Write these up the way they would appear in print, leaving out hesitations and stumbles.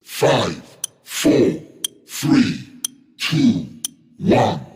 5, 4, 3, 2, 1.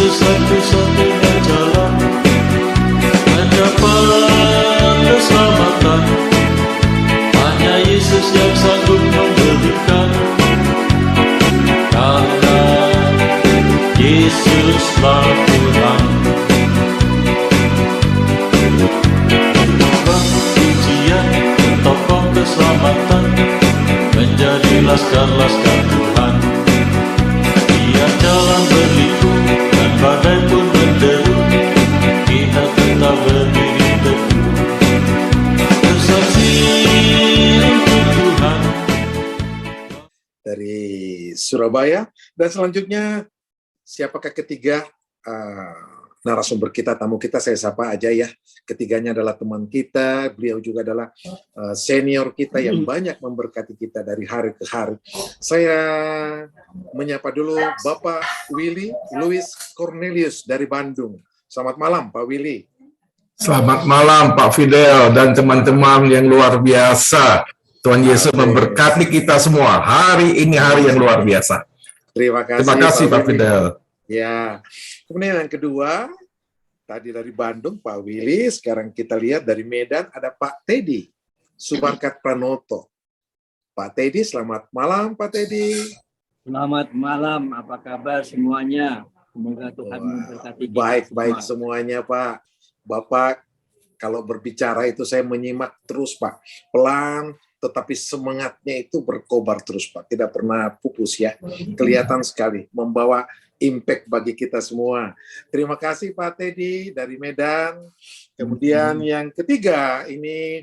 Satu-satunya jalan mendapat keselamatan, hanya Yesus yang sanggup memberikan. Karena Yesuslah Tuhan. Ujian topang keselamatan, menjadi laskar-laskar Tuhan. Dia jalan berliku, badai pun menderu, kita tetap berdiri teguh, bersaksi untuk Tuhan. Dari Surabaya. Dan selanjutnya, siapakah ketiga narasumber kita, tamu kita, saya sapa aja ya. Ketiganya adalah teman kita, beliau juga adalah senior kita yang banyak memberkati kita dari hari ke hari. Saya menyapa dulu Bapak Willy Louis Cornelius dari Bandung. Selamat malam Pak Willy. Selamat malam Pak Fidel dan teman-teman yang luar biasa. Tuhan Yesus memberkati kita semua. Hari ini hari yang luar biasa. Terima kasih Pak Fidel. Ya, kemudian yang kedua, tadi dari Bandung, Pak Willy. Sekarang kita lihat dari Medan, ada Pak Teddy Subarkat Pranoto. Pak Teddy, selamat malam Pak Teddy. Selamat malam, apa kabar semuanya? Semoga Tuhan memberkati kita. Baik semuanya Pak. Bapak, kalau berbicara itu saya menyimak terus Pak. Pelan, tetapi semangatnya itu berkobar terus Pak. Tidak pernah pupus ya. Kelihatan sekali, membawa impact bagi kita semua. Terima kasih Pak Teddy dari Medan. Kemudian yang ketiga, ini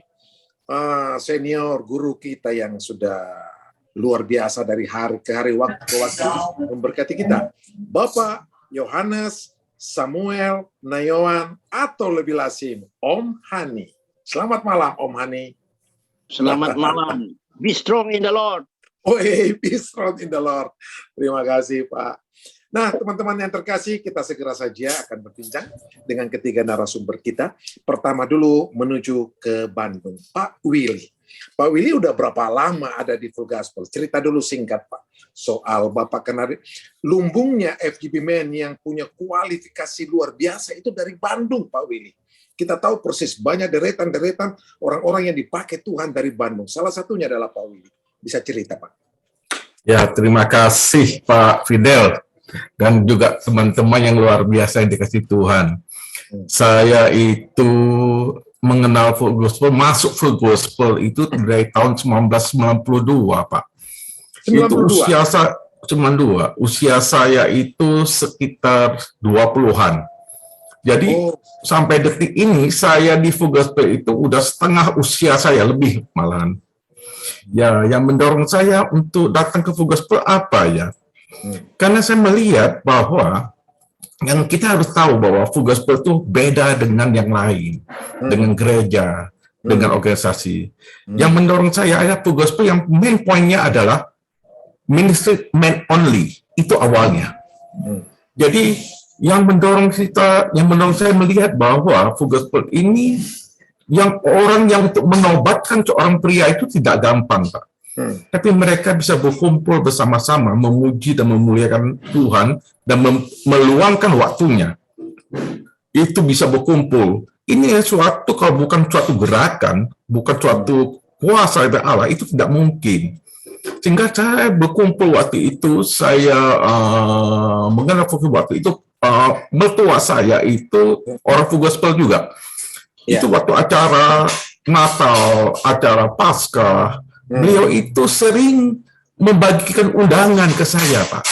senior guru kita yang sudah luar biasa dari hari ke hari, waktu ke waktu memberkati kita. Bapak Yohanes Samuel Nayawan atau lebih lazim Om Hani. Selamat malam Om Hani. Selamat malam. Be strong in the Lord. Oh, be strong in the Lord. Terima kasih Pak. Nah, teman-teman yang terkasih, kita segera saja akan berbincang dengan ketiga narasumber kita. Pertama dulu menuju ke Bandung, Pak Willy. Pak Willy udah berapa lama ada di Full Gospel? Cerita dulu singkat Pak, soal Bapak kenari lumbungnya FGB Men yang punya kualifikasi luar biasa itu dari Bandung Pak Willy. Kita tahu persis banyak deretan-deretan orang-orang yang dipakai Tuhan dari Bandung. Salah satunya adalah Pak Willy. Bisa cerita Pak? Ya, terima kasih Pak Fidel. Dan juga teman-teman yang luar biasa yang dikasih Tuhan. Saya itu mengenal Full Gospel, masuk Full Gospel itu dari tahun 1992, Pak. 92. Itu usia saya itu sekitar 20-an. Jadi sampai detik ini saya di Full Gospel itu udah setengah usia saya, lebih malahan. Ya, yang mendorong saya untuk datang ke Full Gospel apa ya? Karena saya melihat bahwa yang kita harus tahu bahwa Full Gospel itu beda dengan yang lain, dengan gereja, dengan organisasi. Yang mendorong saya adalah Full Gospel yang main poinnya adalah ministry man only, itu awalnya. Jadi yang mendorong saya melihat bahwa Full Gospel ini yang orang yang untuk menobatkan seorang pria itu tidak gampang, Pak. Tapi mereka bisa berkumpul bersama-sama, memuji dan memuliakan Tuhan, dan meluangkan waktunya. Itu bisa berkumpul. Ini suatu, kalau bukan suatu gerakan, bukan suatu kuasa dari Allah itu tidak mungkin. Sehingga saya berkumpul waktu itu, saya mengenal Full Gospel waktu itu, mertua saya itu orang Full Gospel juga. Itu waktu acara Natal, acara Paskah, beliau itu sering membagikan undangan ke saya, Pak.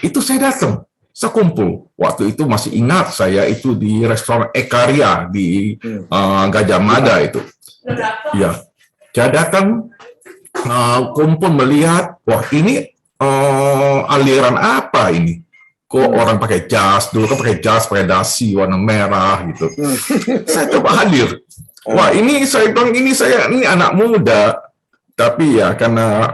Itu saya datang, saya kumpul. Waktu itu masih ingat saya itu di restoran Ekaria di Gajah Mada itu. Ya, saya datang kumpul melihat, wah ini aliran apa ini? Kok orang pakai jas, dulu kan pakai jas, pakai dasi warna merah gitu. Saya coba hadir. Wah ini saya bilang ini anak muda, tapi ya karena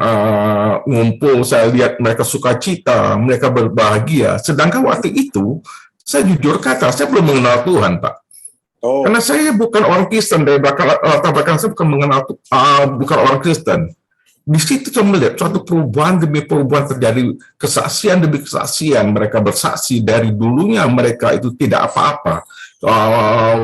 ngumpul saya lihat mereka sukacita, mereka berbahagia. Sedangkan waktu itu saya jujur kata saya belum mengenal Tuhan, Pak. Karena saya bukan orang Kristen, dari latar belakang saya bukan orang Kristen. Di situ saya melihat suatu perubahan demi perubahan terjadi, kesaksian demi kesaksian. Mereka bersaksi dari dulunya mereka itu tidak apa-apa,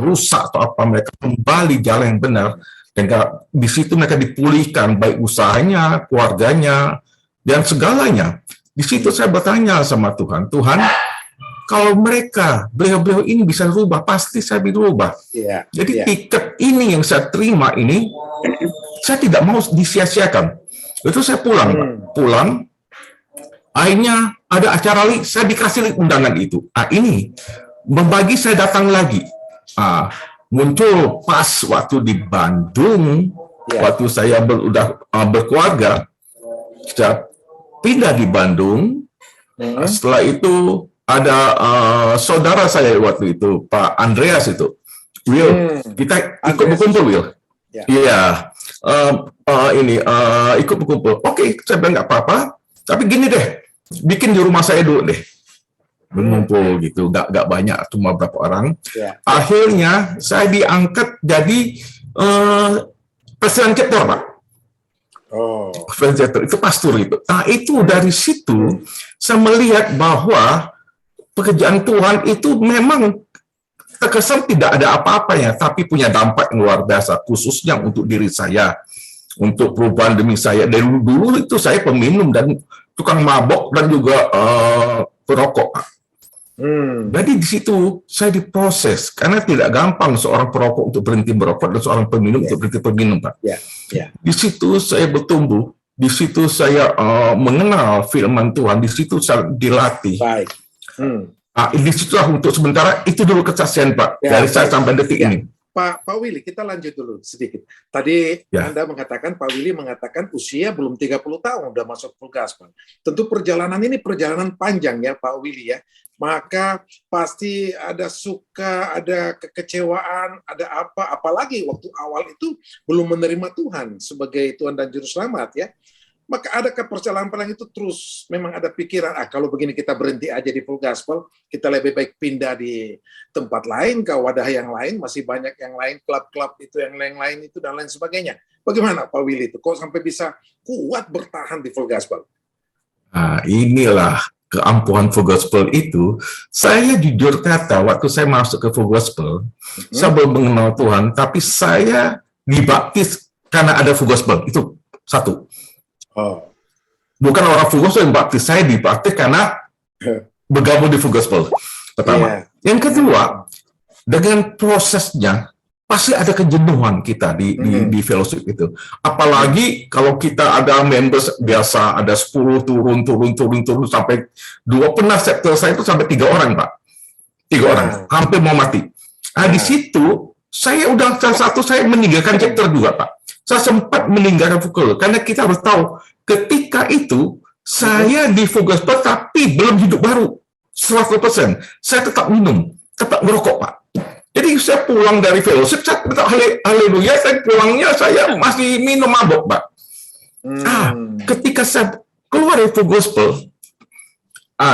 rusak atau apa, mereka kembali jalan yang benar. Dan di situ mereka dipulihkan, baik usahanya, keluarganya, dan segalanya. Di situ saya bertanya sama Tuhan, Tuhan, kalau mereka, beliau-beliau ini bisa berubah, pasti saya berubah. Jadi tiket ini yang saya terima ini, saya tidak mau disia-siakan. Itu saya pulang, Pak. Pulang, akhirnya ada acara lagi, saya dikasih undangan itu. Ini, membagi saya datang lagi. Muncul pas waktu di Bandung, waktu saya udah berkeluarga, saya pindah di Bandung. Setelah itu ada saudara saya waktu itu, Pak Andreas itu, Will, kita ikut berkumpul, Will. Iya, ikut berkumpul. Oke, saya bilang nggak apa-apa, tapi gini deh, bikin di rumah saya dulu deh. Berkumpul gitu, nggak banyak, cuma berapa orang. Akhirnya saya diangkat jadi presiden chapter, Pak. Presiden chapter itu pastor itu. Nah itu dari situ saya melihat bahwa pekerjaan Tuhan itu memang terkesan tidak ada apa-apanya, tapi punya dampak yang luar biasa, khususnya untuk diri saya, untuk perubahan demi saya. Dari dulu itu saya peminum dan tukang mabok dan juga perokok. Jadi di situ saya diproses, karena tidak gampang seorang perokok untuk berhenti merokok dan seorang peminum untuk berhenti peminum, Pak. Di situ saya bertumbuh, di situ saya mengenal firman Tuhan, di situ saya dilatih. Di situ untuk sementara itu dulu kesaksian, Pak, dari saya sampai detik ini. Pak Willy, kita lanjut dulu sedikit. Tadi Anda mengatakan, Pak Willy mengatakan usia belum 30 tahun udah masuk full gospel. Tentu perjalanan ini perjalanan panjang ya Pak Willy ya. Maka pasti ada suka, ada kekecewaan, ada apa, apalagi waktu awal itu belum menerima Tuhan sebagai Tuhan dan Juru Selamat ya. Maka adakah perjalanan itu terus memang ada pikiran, kalau begini kita berhenti aja di full gospel, kita lebih baik pindah di tempat lain, ke wadah yang lain, masih banyak yang lain, klub-klub itu, yang lain itu, dan lain sebagainya. Bagaimana Pak Willy itu? Kok sampai bisa kuat bertahan di full gospel? Nah, inilah keampuhan full gospel itu. Saya jujur kata, waktu saya masuk ke full gospel, saya belum mengenal Tuhan, tapi saya dibaptis karena ada full gospel. Itu satu. Bukan orang full gospel yang baptis, saya dibaptis karena bergabung di full gospel. Pertama. Yang kedua, dengan prosesnya pasti ada kejenuhan kita di fellowship itu. Apalagi kalau kita ada members biasa ada 10 turun sampai 2, pernah chapter saya itu sampai 3 orang, Pak. 3 orang, hampir mau mati. Di situ saya udah saya meninggalkan chapter juga, Pak. Saya sempat meninggalkan full, karena kita harus tahu ketika itu saya di full gospel tapi belum hidup baru 100%. Saya tetap minum, tetap merokok, Pak. Jadi saya pulang dari fellowship, saya tetap haleluya, saya pulangnya saya masih minum mabok, Pak. Ketika saya keluar dari full gospel,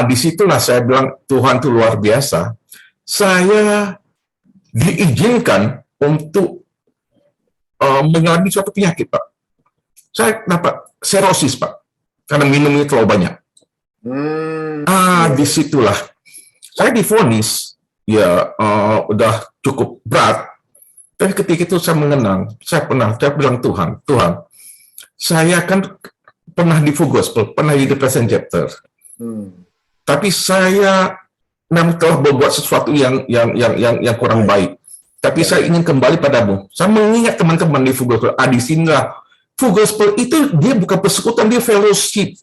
disitulah saya bilang Tuhan itu luar biasa. Saya diizinkan untuk mengalami suatu penyakit, Pak. Saya dapat serosis, Pak, karena minumnya terlalu banyak. Disitulah saya divonis, ya udah cukup berat. Tapi ketika itu saya mengenang, saya bilang Tuhan, saya kan pernah di Full Gospel, pernah di The Present Chapter, tapi saya memang telah berbuat sesuatu yang kurang baik. Tapi saya ingin kembali padamu. Saya mengingat teman-teman di Full Gospel. Di sinilah Full Gospel itu dia bukan persekutuan, dia fellowship.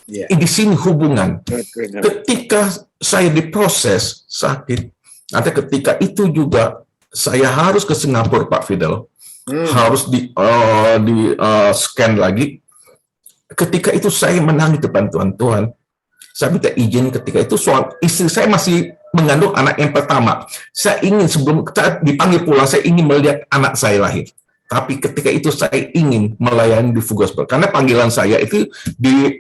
Di sini hubungan. Ketika saya diproses sakit, nanti ketika itu juga saya harus ke Singapura, Pak Fidel, harus di scan lagi. Ketika itu saya menangis depan Tuhan, saya minta izin ketika itu istri saya masih mengandung anak yang pertama. Saya ingin sebelum dipanggil pulang, saya ingin melihat anak saya lahir. Tapi ketika itu saya ingin melayani di Full Gospel karena panggilan saya itu di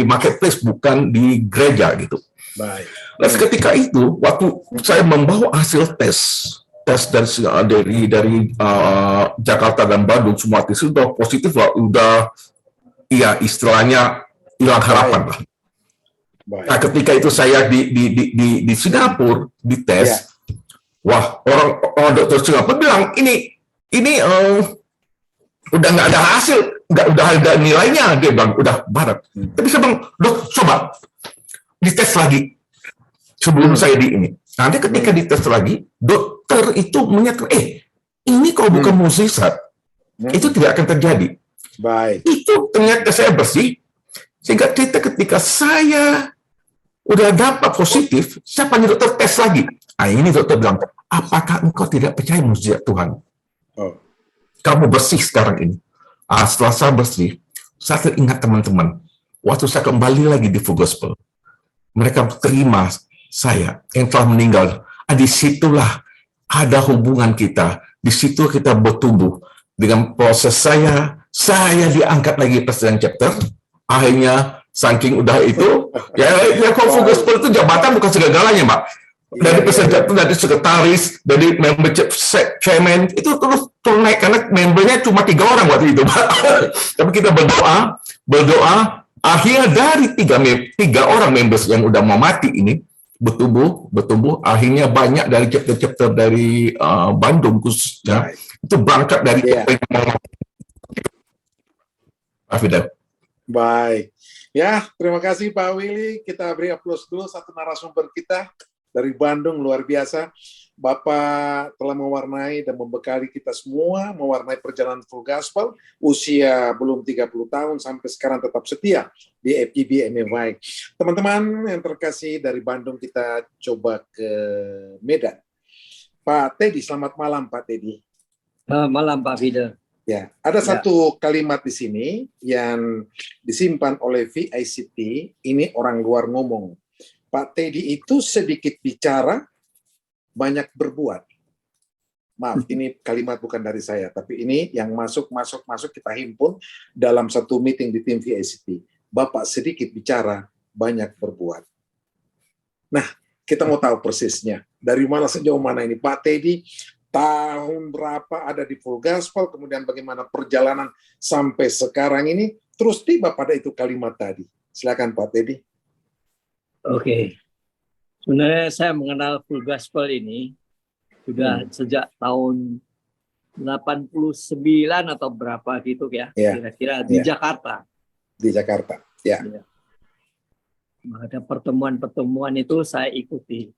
marketplace bukan di gereja gitu. Baik. Dan ketika itu waktu saya membawa hasil tes dari Jakarta dan Bandung, semua tes sudah positif lah, udah ya istilahnya hilang harapan lah. Nah, ketika itu saya di Singapura dites, wah orang dokter Singapura bilang ini udah nggak ada hasil, udah ada nilainya, dia bilang udah barat. Tapi saya bilang, dok coba dites lagi sebelum saya di ini. Nanti ketika dites lagi, dokter itu menyatakan, ini kalau bukan mukjizat, itu tidak akan terjadi. Baik. Itu ternyata saya bersih, sehingga ketika saya udah dapat positif, saya panggil dokter tes lagi. Nah ini dokter bilang, apakah engkau tidak percaya mukjizat Tuhan? Kamu bersih sekarang ini. Setelah saya bersih, saya teringat teman-teman, waktu saya kembali lagi di Full Gospel, mereka terima saya yang telah meninggal. Disitulah ada hubungan kita. Di situ kita bertumbuh. Dengan proses saya diangkat lagi Present Chapter. Akhirnya saking udah itu, ya kalau Full Gospel itu jabatan bukan segala-galanya, Pak. Dari Present Chapter, dari sekretaris, dari membership chairman, itu terus naik karena membernya cuma 3 orang waktu itu, Pak. Tapi kita berdoa, akhirnya dari 3 orang members yang udah mau mati ini, bertumbuh, akhirnya banyak dari chapter-chapter dari Bandung khususnya, itu berangkat dari Baik. Ya, terima kasih Pak Willy. Kita beri aplaus dulu satu narasumber kita dari Bandung, luar biasa. Bapak telah mewarnai dan membekali kita semua, mewarnai perjalanan Full Gospel, usia belum 30 tahun sampai sekarang tetap setia di FGB MFI. Teman-teman yang terkasih, dari Bandung kita coba ke Medan. Pak Teddy, selamat malam Pak Teddy. Malam Pak Fidel. Ya, ada satu kalimat di sini yang disimpan oleh VICT, ini orang luar ngomong. Pak Teddy itu sedikit bicara, banyak berbuat. Maaf, ini kalimat bukan dari saya, tapi ini yang masuk kita himpun dalam satu meeting di tim VICT. Bapak sedikit bicara, banyak berbuat. Nah, kita mau tahu persisnya. Dari mana sejauh mana ini Pak Teddy, tahun berapa ada di Full Gospel, kemudian bagaimana perjalanan sampai sekarang ini, terus tiba pada itu kalimat tadi. Silakan Pak Teddy. Oke. Sebenarnya saya mengenal Full Gospel ini sudah sejak tahun 89 atau berapa gitu ya, kira-kira di Jakarta. Di Jakarta, ya. Ada pertemuan-pertemuan itu saya ikuti.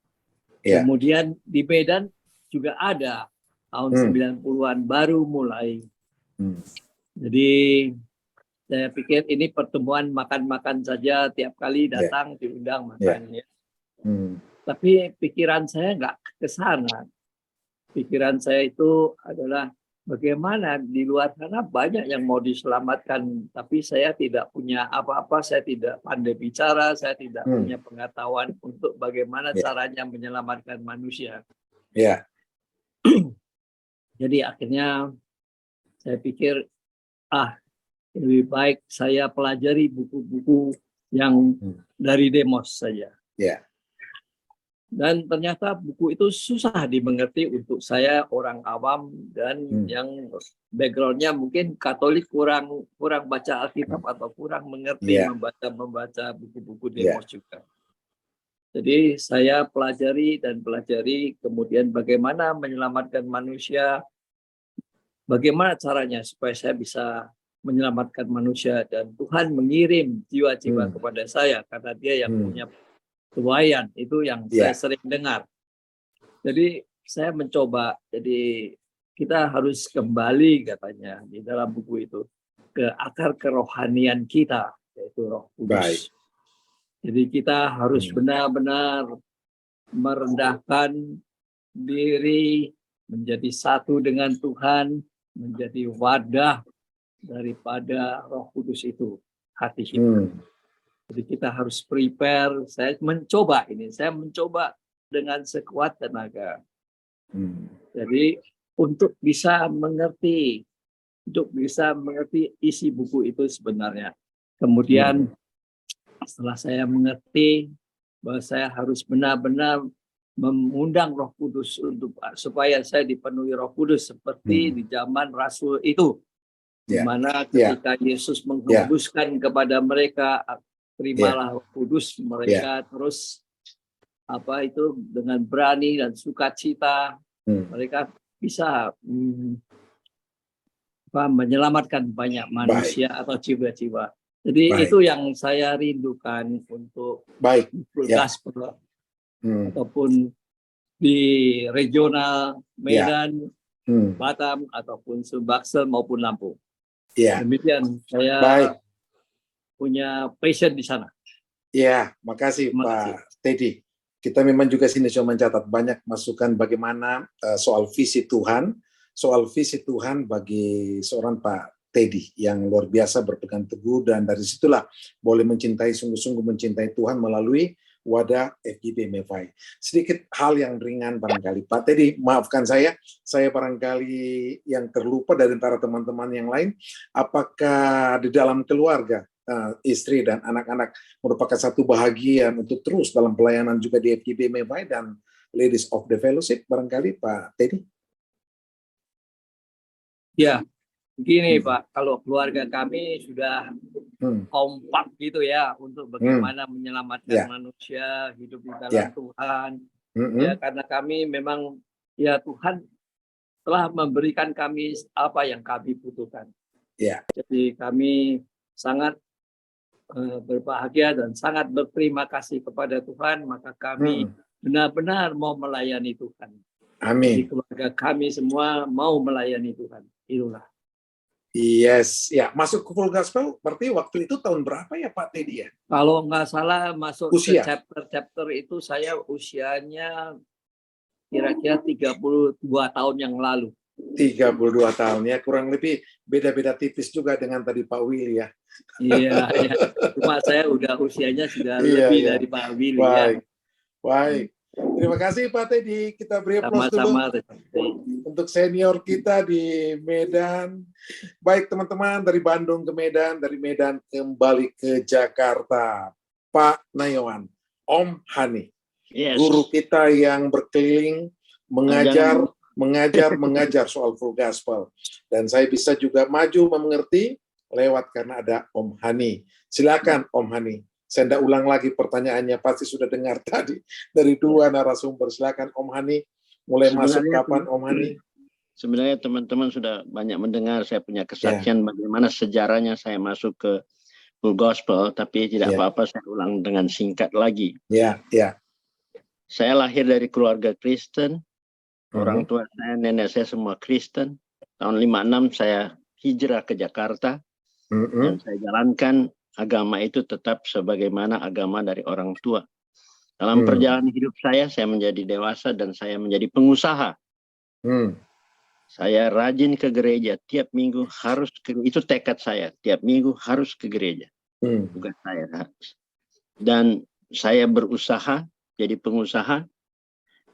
Ya. Kemudian di Medan juga ada tahun 90-an baru mulai. Jadi saya pikir ini pertemuan makan-makan saja, tiap kali datang diundang makan. Ya. Tapi pikiran saya nggak ke sana. Pikiran saya itu adalah bagaimana di luar sana banyak yang mau diselamatkan, tapi saya tidak punya apa-apa, saya tidak pandai bicara, saya tidak punya pengetahuan untuk bagaimana caranya menyelamatkan manusia. Ya. Jadi akhirnya saya pikir, lebih baik saya pelajari buku-buku yang dari Demos saja. Ya. Dan ternyata buku itu susah dimengerti untuk saya orang awam dan yang backgroundnya mungkin Katolik kurang baca Alkitab atau kurang mengerti membaca buku-buku Demos juga. Jadi saya pelajari, kemudian bagaimana menyelamatkan manusia bagaimana caranya supaya saya bisa menyelamatkan manusia, dan Tuhan mengirim jiwa-jiwa kepada saya karena Dia yang punya tuayan. Itu yang saya sering dengar. Jadi saya mencoba, jadi kita harus kembali katanya di dalam buku itu ke akar kerohanian kita, yaitu Roh Kudus. Baik. Jadi kita harus benar-benar merendahkan diri, menjadi satu dengan Tuhan, menjadi wadah daripada Roh Kudus itu, hati kita. Jadi kita harus prepare. Saya mencoba dengan sekuat tenaga. Jadi untuk bisa mengerti isi buku itu sebenarnya. Kemudian setelah saya mengerti bahwa saya harus benar-benar mengundang Roh Kudus supaya saya dipenuhi Roh Kudus seperti di zaman Rasul itu, di mana ketika Yesus menghembuskan kepada mereka, terimalah Roh Kudus, mereka terus dengan berani dan sukacita mereka bisa menyelamatkan banyak manusia atau jiwa-jiwa. Jadi itu yang saya rindukan untuk gospel ataupun di regional Medan, Batam ataupun Sumbaksel maupun Lampung. Demikian saya punya passion di sana. Makasih Pak Teddy. Kita memang juga sini cuma mencatat banyak masukan bagaimana soal visi Tuhan bagi seorang Pak Teddy yang luar biasa berpegang teguh, dan dari situlah boleh sungguh-sungguh mencintai Tuhan melalui wadah FGB Mevai. Sedikit hal yang ringan barangkali Pak Teddy, maafkan saya barangkali yang terlupa dari antara teman-teman yang lain. Apakah di dalam keluarga istri dan anak-anak merupakan satu bahagian untuk terus dalam pelayanan juga di FGB Mevai dan Ladies of the Fellowship barangkali Pak Teddy? Ya, begini Pak, kalau keluarga kami sudah kompak gitu ya untuk bagaimana menyelamatkan manusia hidup di dalam Tuhan. Ya, karena kami memang Tuhan telah memberikan kami apa yang kami butuhkan. Jadi kami sangat berbahagia dan sangat berterima kasih kepada Tuhan, maka kami benar-benar mau melayani Tuhan. Amin. Jadi keluarga kami semua mau melayani Tuhan. Itulah. Yes, masuk ke full gospel berarti waktu itu tahun berapa ya Pak Teddy ya? Kalau nggak salah masuk usia. Ke chapter itu saya usianya kira-kira 32 tahun yang lalu. 32 tahun ya, kurang lebih beda-beda tipis juga dengan tadi Pak Willy ya. Iya. Cuma saya usianya sudah lebih dari Pak Willy. Baik. Terima kasih Pak Teddy. Kita beri aplaus dulu untuk senior kita di Medan. Baik teman-teman, dari Bandung ke Medan, dari Medan kembali ke Jakarta. Pak Nayawan, Om Hani, guru kita yang berkeliling mengajar soal full gospel. Dan saya bisa juga maju mengerti lewat karena ada Om Hani. Silakan Om Hani. Saya tidak ulang lagi pertanyaannya, pasti sudah dengar tadi dari dua narasumber. Silakan Om Hani, mulai masuk kapan Om Hani? Sebenarnya teman-teman sudah banyak mendengar saya punya kesaksian bagaimana sejarahnya saya masuk ke full gospel, tapi tidak apa-apa saya ulang dengan singkat lagi. Saya lahir dari keluarga Kristen. Orang tua saya, nenek saya semua Kristen. Tahun 56 saya hijrah ke Jakarta dan saya jalankan agama itu tetap sebagaimana agama dari orang tua. Dalam perjalanan hidup saya menjadi dewasa dan saya menjadi pengusaha. Saya rajin ke gereja tiap minggu itu tekad saya, tiap minggu harus ke gereja. Bukan saya harus. Dan saya berusaha jadi pengusaha.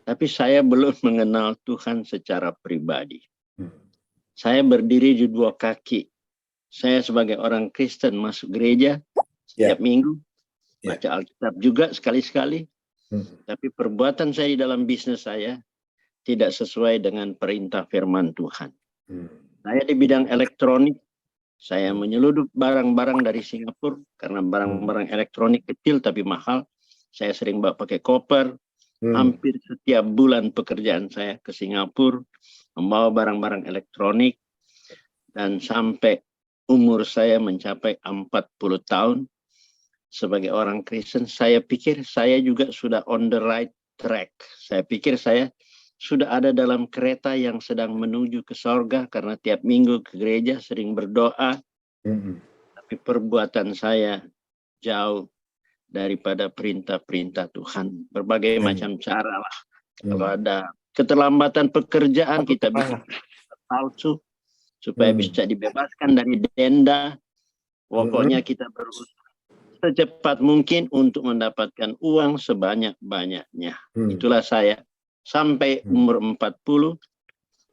Tapi saya belum mengenal Tuhan secara pribadi. Saya berdiri di dua kaki. Saya sebagai orang Kristen masuk gereja setiap minggu. Baca Alkitab juga sekali-sekali. Tapi perbuatan saya di dalam bisnis saya tidak sesuai dengan perintah firman Tuhan. Saya di bidang elektronik. Saya menyeludup barang-barang dari Singapura. Karena barang-barang elektronik kecil tapi mahal. Saya sering bawa pakai koper. Hampir setiap bulan pekerjaan saya ke Singapura, membawa barang-barang elektronik. dan sampai umur saya mencapai 40 tahun sebagai orang Kristen, saya pikir saya juga sudah on the right track. Saya pikir saya sudah ada dalam kereta yang sedang menuju ke sorga karena tiap minggu ke gereja sering berdoa. Tapi perbuatan saya jauh daripada perintah-perintah Tuhan. Berbagai macam cara lah. Kalau ada keterlambatan pekerjaan, kita bisa palsu supaya bisa dibebaskan dari denda. Pokoknya kita berusaha secepat mungkin untuk mendapatkan uang sebanyak-banyaknya. Itulah saya. Sampai umur 40,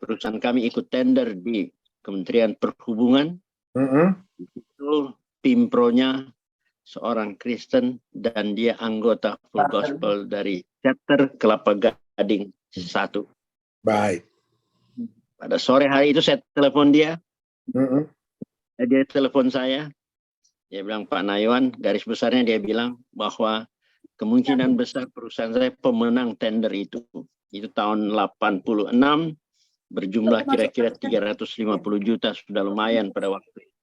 perusahaan kami ikut tender di Kementerian Perhubungan. Itu Pimpronya seorang Kristen dan dia anggota Full Gospel dari chapter Kelapa Gading 1. Baik. Pada sore hari itu saya telepon dia. Dia telepon saya. Dia bilang, Pak Naywan, garis besarnya dia bilang bahwa kemungkinan besar perusahaan saya pemenang tender itu. Itu tahun 86, berjumlah kira-kira 350 juta, sudah lumayan pada waktu itu.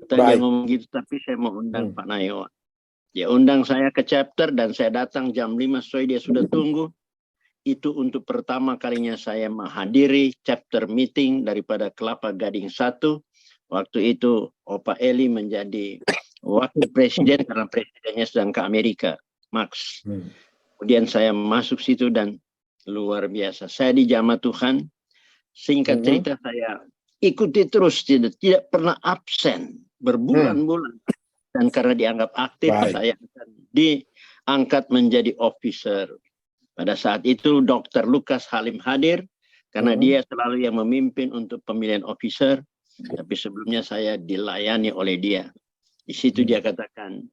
Dia ngomong gitu, tapi saya mau undang Pak Naywan. Dia undang saya ke chapter dan saya datang jam 5 sesuai dia sudah tunggu. Itu untuk pertama kalinya saya menghadiri chapter meeting daripada Kelapa Gading 1. Waktu itu Opa Eli menjadi wakil presiden karena presidennya sedang ke Amerika, Max. Kemudian saya masuk situ dan luar biasa. Saya di Jamaah Tuhan, singkat cerita saya ikuti terus, tidak pernah absen, berbulan-bulan. Dan karena dianggap aktif, saya akan diangkat menjadi officer. Pada saat itu Dr. Lukas Halim hadir, karena dia selalu yang memimpin untuk pemilihan officer. Tapi sebelumnya saya dilayani oleh dia. Di situ dia katakan,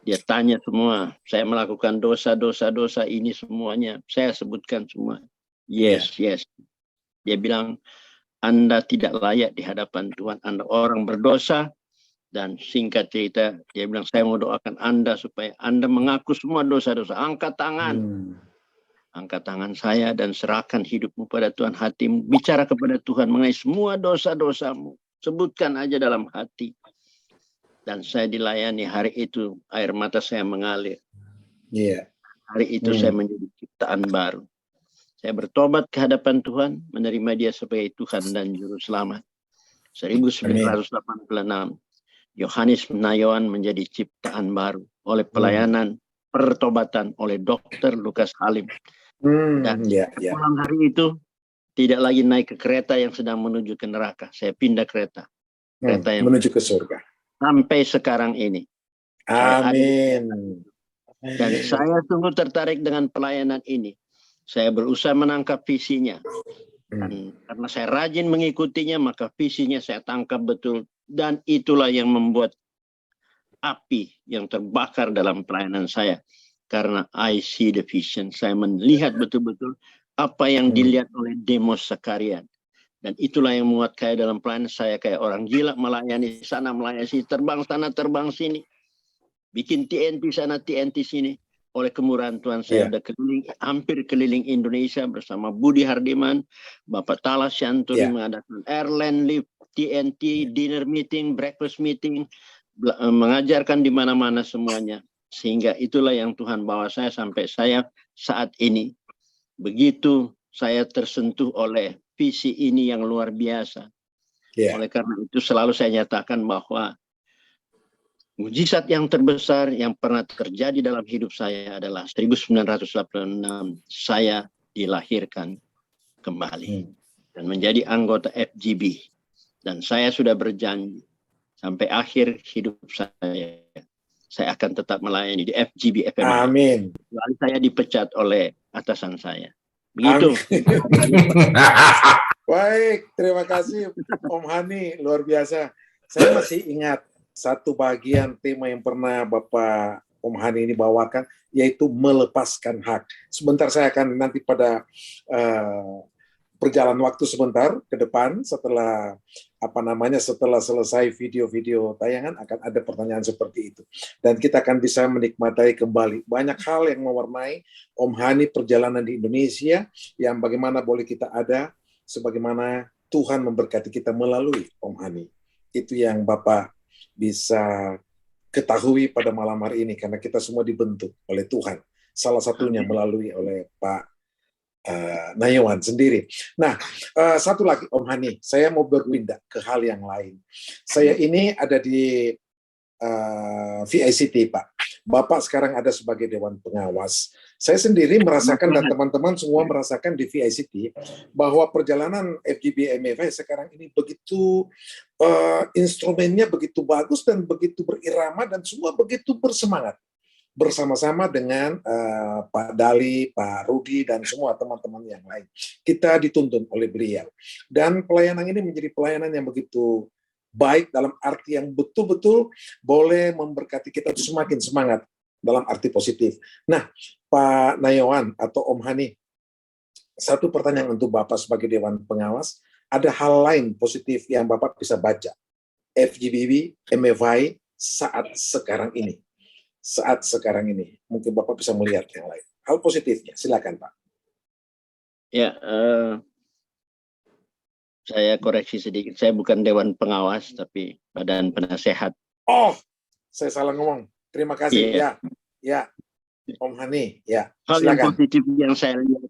dia tanya semua, saya melakukan dosa ini semuanya. Saya sebutkan semua. Yes. Dia bilang, Anda tidak layak di hadapan Tuhan. Anda orang berdosa. Dan singkat cerita, dia bilang, saya mau doakan Anda supaya Anda mengaku semua dosa-dosa. Angkat tangan. Angkat tangan saya dan serahkan hidupmu pada Tuhan, hatimu. Bicara kepada Tuhan mengenai semua dosa-dosamu. Sebutkan aja dalam hati. Dan saya dilayani hari itu, air mata saya mengalir. Hari itu saya menjadi ciptaan baru. Saya bertobat ke hadapan Tuhan, menerima dia sebagai Tuhan dan Juru Selamat. 1986, Yohanes Naywan menjadi ciptaan baru oleh pelayanan pertobatan oleh Dr. Lukas Halim. Dan pulang hari itu, tidak lagi naik ke kereta yang sedang menuju ke neraka. Saya pindah kereta. Kereta yang menuju ke surga. Sampai sekarang ini. Amin. Dan saya sungguh tertarik dengan pelayanan ini. Saya berusaha menangkap visinya. Dan karena saya rajin mengikutinya, maka visinya saya tangkap betul. Dan itulah yang membuat api yang terbakar dalam pelayanan saya. Karena I see the vision. Saya melihat betul-betul apa yang dilihat oleh Demos Sekarian. Dan itulah yang membuat kayak dalam pelayanan saya kayak orang gila, melayani sana, melayani sini, terbang sana, terbang sini. Bikin TNT sana, TNT sini. Oleh kemurahan Tuhan saya sudah keliling, hampir keliling Indonesia bersama Budi Hardiman, Bapak Talas Syanturi mengadakan airline lift, TNT, dinner meeting, breakfast meeting, mengajarkan di mana-mana semuanya. Sehingga itulah yang Tuhan bawa saya sampai saya saat ini. Begitu saya tersentuh oleh visi ini yang luar biasa. Oleh karena itu selalu saya nyatakan bahwa mujizat yang terbesar yang pernah terjadi dalam hidup saya adalah 1986 saya dilahirkan kembali dan menjadi anggota FGB. Dan saya sudah berjanji sampai akhir hidup saya akan tetap melayani di FGB FMI. Amin. Lalu saya dipecat oleh atasan saya. Begitu. Baik, terima kasih Om Hani, luar biasa. Saya masih ingat satu bagian tema yang pernah Bapak Om Hani ini bawakan, yaitu melepaskan hak. Sebentar saya akan nanti pada berjalan waktu sebentar ke depan setelah setelah selesai video-video tayangan akan ada pertanyaan seperti itu dan kita akan bisa menikmati kembali banyak hal yang mewarnai Om Hani perjalanan di Indonesia yang bagaimana boleh kita ada sebagaimana Tuhan memberkati kita melalui Om Hani. Itu yang Bapak bisa ketahui pada malam hari ini, karena kita semua dibentuk oleh Tuhan. Salah satunya melalui oleh Pak Nayawan sendiri. Nah, satu lagi Om Hani, saya mau berpindah ke hal yang lain. Saya ini ada di VICT, Pak. Bapak sekarang ada sebagai Dewan Pengawas. Saya sendiri merasakan dan teman-teman semua merasakan di VICT bahwa perjalanan FGB MFI sekarang ini begitu instrumennya begitu bagus dan begitu berirama dan semua begitu bersemangat bersama-sama dengan Pak Dali, Pak Rudi dan semua teman-teman yang lain. Kita dituntun oleh beliau dan pelayanan ini menjadi pelayanan yang begitu baik dalam arti yang betul-betul boleh memberkati kita semakin semangat dalam arti positif. Nah, Pak Nayawan atau Om Hani, satu pertanyaan untuk Bapak sebagai Dewan Pengawas, ada hal lain positif yang Bapak bisa baca FGBB, MFI saat sekarang ini? Saat sekarang ini, mungkin Bapak bisa melihat yang lain. Hal positifnya, silakan Pak. Ya, saya koreksi sedikit, saya bukan Dewan Pengawas, tapi Badan Penasehat. Oh, saya salah ngomong. Terima kasih. Ya, Om Hani. Ya, hal yang silakan. positif yang saya lihat,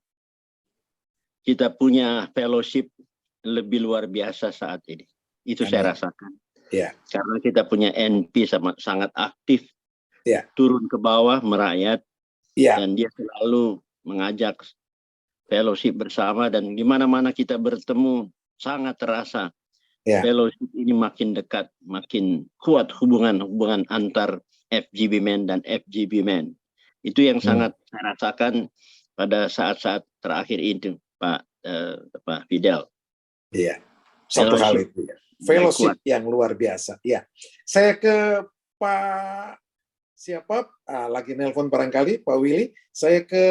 kita punya fellowship lebih luar biasa saat ini. Itu saya rasakan. Ya. Karena kita punya NP sangat aktif, turun ke bawah merakyat, dan dia selalu mengajak fellowship bersama, dan di mana-mana kita bertemu sangat terasa fellowship ini makin dekat, makin kuat hubungan antar FGB Men dan FGB Men. Itu yang sangat saya rasakan pada saat-saat terakhir itu, Pak Fidel. Iya, satu hal itu. Fellowship yang luar biasa. Ya, saya ke Pak siapa? Lagi nelpon barangkali, Pak Willy. Saya ke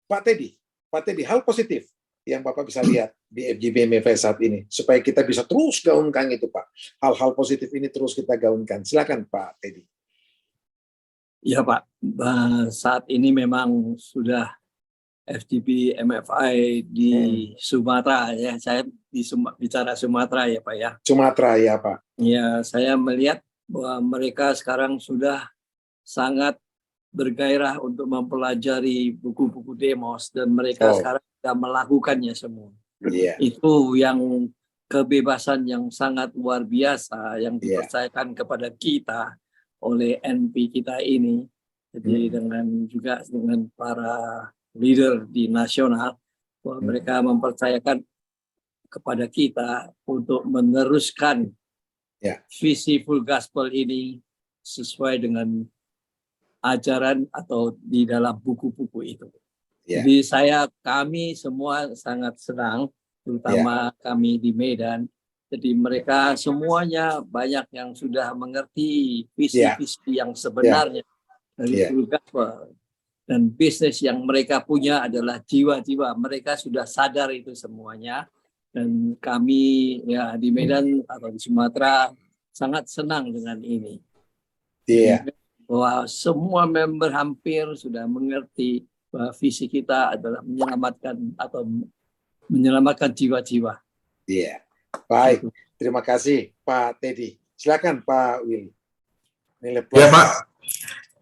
Pak Teddy. Pak Teddy, hal positif yang Bapak bisa lihat di FGB MFI saat ini, supaya kita bisa terus gaungkan itu, Pak. Hal-hal positif ini terus kita gaungkan. Silakan, Pak Teddy. Ya, Pak. Saat ini memang sudah FGB MFI di Sumatera, ya. Saya bicara Sumatera, ya, Pak, ya. Sumatera, ya, Pak. Ya, saya melihat bahwa mereka sekarang sudah sangat bergairah untuk mempelajari buku-buku demos, dan mereka sekarang sudah melakukannya semua. Itu yang kebebasan yang sangat luar biasa yang dipercayakan kepada kita oleh NP kita ini. Jadi dengan para leader di nasional, bahwa mereka mempercayakan kepada kita untuk meneruskan visi full gospel ini sesuai dengan ajaran atau di dalam buku-buku itu. Jadi kami semua sangat senang, terutama kami di Medan. Jadi mereka semuanya banyak yang sudah mengerti visi-visi yang sebenarnya dari full gospel. Dan bisnis yang mereka punya adalah jiwa-jiwa. Mereka sudah sadar itu semuanya. Dan kami di Medan atau di Sumatera sangat senang dengan ini. Bahwa semua member hampir sudah mengerti bahwa visi kita adalah menyelamatkan jiwa-jiwa. Baik, terima kasih Pak Teddy. Silakan Pak Willy. Nilai plus. Ya, Pak.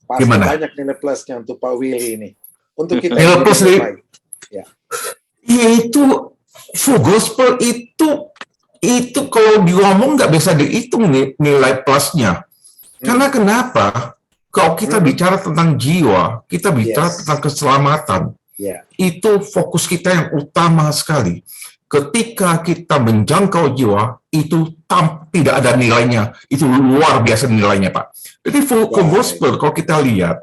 Pasti Gimana? Banyak nilai plusnya untuk Pak Willy ini. Untuk kita nilai plus itu full gospel itu kalau diomong nggak bisa dihitung nilai plusnya. Karena kenapa? Kalau kita bicara tentang jiwa, kita bicara tentang keselamatan. Itu fokus kita yang utama sekali. Ketika kita menjangkau jiwa, itu tidak ada nilainya. Itu luar biasa nilainya, Pak. Jadi full gospel, kalau kita lihat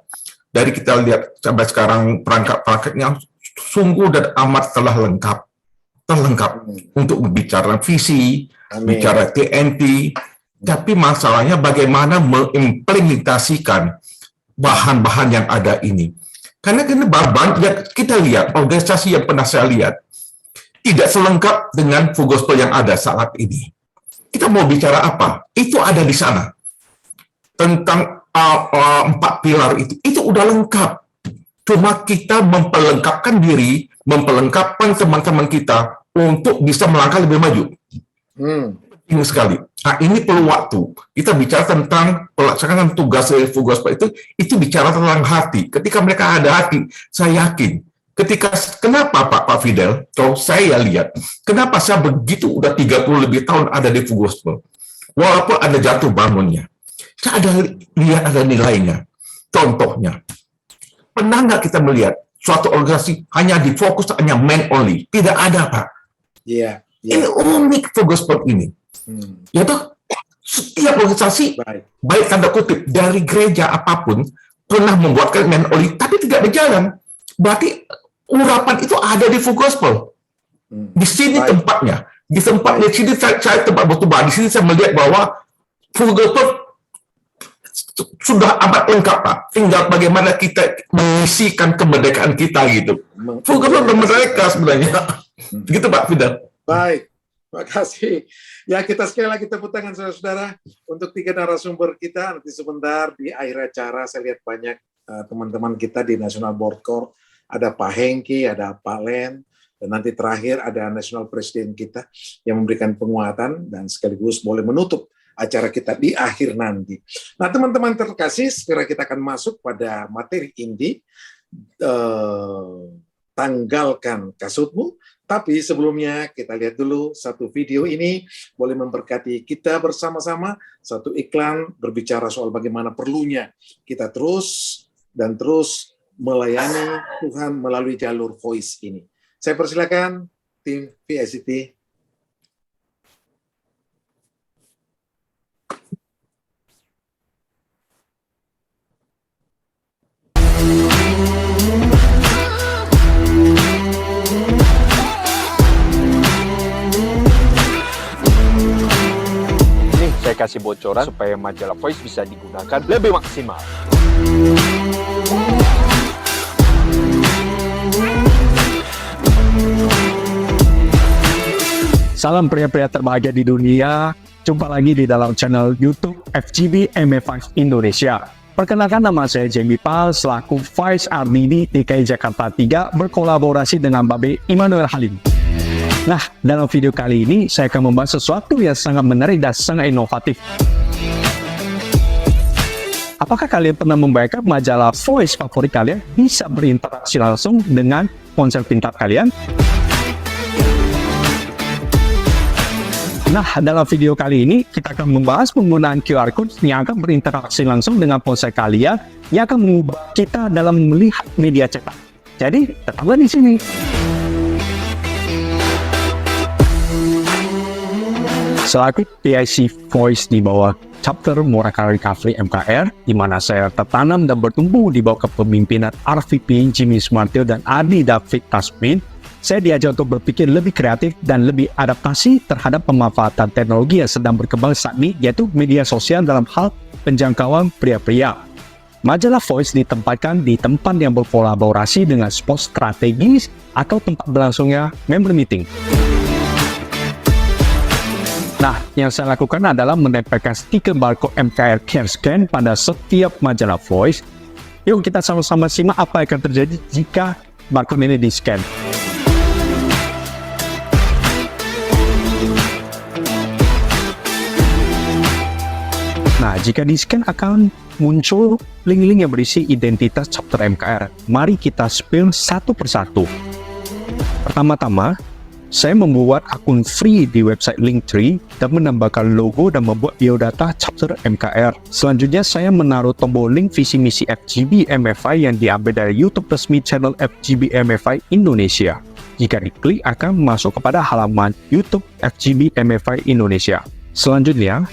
sampai sekarang perangkat-perangkatnya sungguh dan amat telah lengkap untuk berbicara visi, bicara TNT. Tapi masalahnya bagaimana mengimplementasikan bahan-bahan yang ada ini. Karena kita lihat, organisasi yang pernah saya lihat, tidak selengkap dengan full gospel yang ada saat ini. Kita mau bicara apa? Itu ada di sana. Tentang 4 pilar itu udah lengkap. Cuma kita memperlengkapkan diri, memperlengkapkan teman-teman kita untuk bisa melangkah lebih maju. Penting sekali. Nah, ini perlu waktu. Kita bicara tentang pelaksanaan tugas dari Fugospa itu bicara tentang hati. Ketika mereka ada hati, saya yakin. Kenapa Pak Fidel? Kalau saya lihat, kenapa saya begitu udah 30 lebih tahun ada di Fugospa? Walaupun ada jatuh bangunnya, saya lihat ada nilainya. Contohnya, pernah nggak kita melihat suatu organisasi hanya difokus hanya men only? Tidak ada, Pak. Iya. Ini unik Fugospa ini. Yaitu setiap organisasi, baik tanda kutip dari gereja apapun, pernah membuatkan men only, tapi tidak berjalan. Berarti urapan itu ada di Fugospa. Di sini tempatnya. Di sini saya tempat bertubuh. Di sini saya melihat bahwa Fugospa sudah amat lengkap, Pak. Tinggal bagaimana kita mengisikan kemerdekaan kita gitu. Fugospa merdeka sebenarnya. Gitu Pak Fidel. Baik. Terima kasih. Ya, kita sekali lagi tepuk tangan saudara-saudara untuk 3 narasumber kita. Nanti sebentar di akhir acara saya lihat banyak teman-teman kita di National Board Corps. Ada Pak Hengki, ada Pak Len, dan nanti terakhir ada National President kita yang memberikan penguatan dan sekaligus boleh menutup acara kita di akhir nanti. Nah, teman-teman terkasih, segera kita akan masuk pada materi inti. Tanggalkan kasutmu. Tapi sebelumnya kita lihat dulu satu video ini boleh memberkati kita bersama-sama. Satu iklan berbicara soal bagaimana perlunya kita terus melayani Tuhan melalui jalur voice ini. Saya persilakan tim VICT. Nih, saya kasih bocoran supaya majalah Voice bisa digunakan lebih maksimal. Salam pria-pria terbahagia di dunia. Jumpa lagi di dalam channel YouTube FGB MF5 Indonesia. Perkenalkan, nama saya Jamie Pal selaku Vice RDD DKI Jakarta 3 berkolaborasi dengan Babe Immanuel Halim. Nah, dalam video kali ini saya akan membahas sesuatu yang sangat menarik dan sangat inovatif. Apakah kalian pernah membayangkan majalah Voice favorit kalian bisa berinteraksi langsung dengan ponsel pintar kalian? Nah, dalam video kali ini kita akan membahas penggunaan QR Code yang akan berinteraksi langsung dengan ponsel kalian yang akan mengubah kita dalam melihat media cetak. Jadi, tetaplah di sini. Selaku PIC Voice di bawah chapter Murakami Recovery MKR, di mana saya tertanam dan bertumbuh di bawah kepemimpinan RVP Jimmy Smartio dan Adi David Tasmin, saya diajak untuk berpikir lebih kreatif dan lebih adaptasi terhadap pemanfaatan teknologi yang sedang berkembang saat ini, yaitu media sosial dalam hal penjangkauan pria-pria. Majalah Voice ditempatkan di tempat yang berkolaborasi dengan spot strategis atau tempat berlangsungnya member meeting. Nah, yang saya lakukan adalah menempelkan stiker barcode MKR Care Scan pada setiap majalah Voice. Yuk kita sama-sama simak apa yang akan terjadi jika barcode ini di-scan. Nah, jika di-scan akan muncul link-link yang berisi identitas chapter MKR. Mari kita spill satu persatu. Pertama-tama, saya membuat akun free di website Linktree dan menambahkan logo dan membuat biodata chapter MKR. Selanjutnya, saya menaruh tombol link visi misi FGB MFI yang diambil dari YouTube resmi channel FGB MFI Indonesia. Jika diklik, akan masuk kepada halaman YouTube FGB MFI Indonesia. Selanjutnya,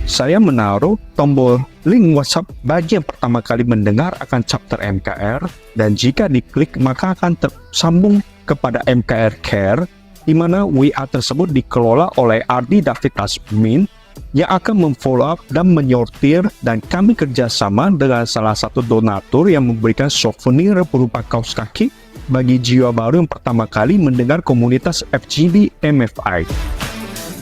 saya menaruh tombol link WhatsApp bagi yang pertama kali mendengar akan chapter MKR, dan jika diklik maka akan tersambung kepada MKR Care, di mana WA tersebut dikelola oleh Ardi David Tasmin yang akan memfollow up dan menyortir, dan kami kerjasama dengan salah satu donatur yang memberikan souvenir berupa kaos kaki bagi jiwa baru yang pertama kali mendengar komunitas FGB MFI.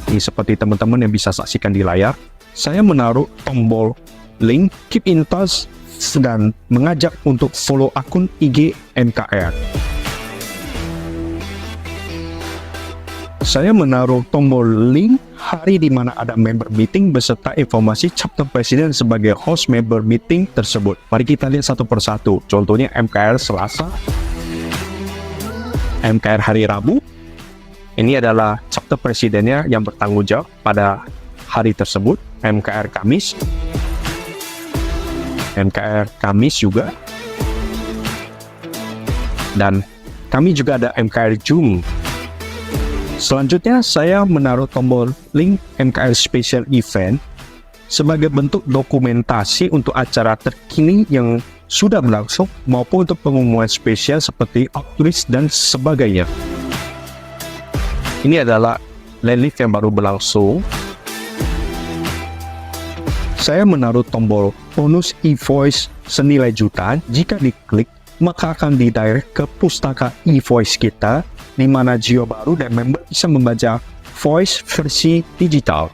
Ini seperti teman-teman yang bisa saksikan di layar. Saya menaruh tombol link keep in touch dan mengajak untuk follow akun IG MKR. saya menaruh tombol link hari di mana ada member meeting beserta informasi chapter presiden sebagai host member meeting tersebut. Mari kita lihat satu persatu. Contohnya MKR Selasa, MKR hari Rabu. Ini adalah chapter presidennya yang bertanggung jawab pada hari tersebut. MKR Kamis, MKR Kamis juga. Dan kami juga ada MKR Jum. Selanjutnya, saya menaruh tombol link MKR Special Event sebagai bentuk dokumentasi untuk acara terkini yang sudah berlangsung maupun untuk pengumuman spesial seperti outreach dan sebagainya. Ini adalah land lift yang baru berlangsung. Saya menaruh tombol bonus e-voice senilai jutaan. Jika diklik, maka akan didirect ke pustaka e-voice kita, di mana Jio baru dan member bisa membaca voice versi digital.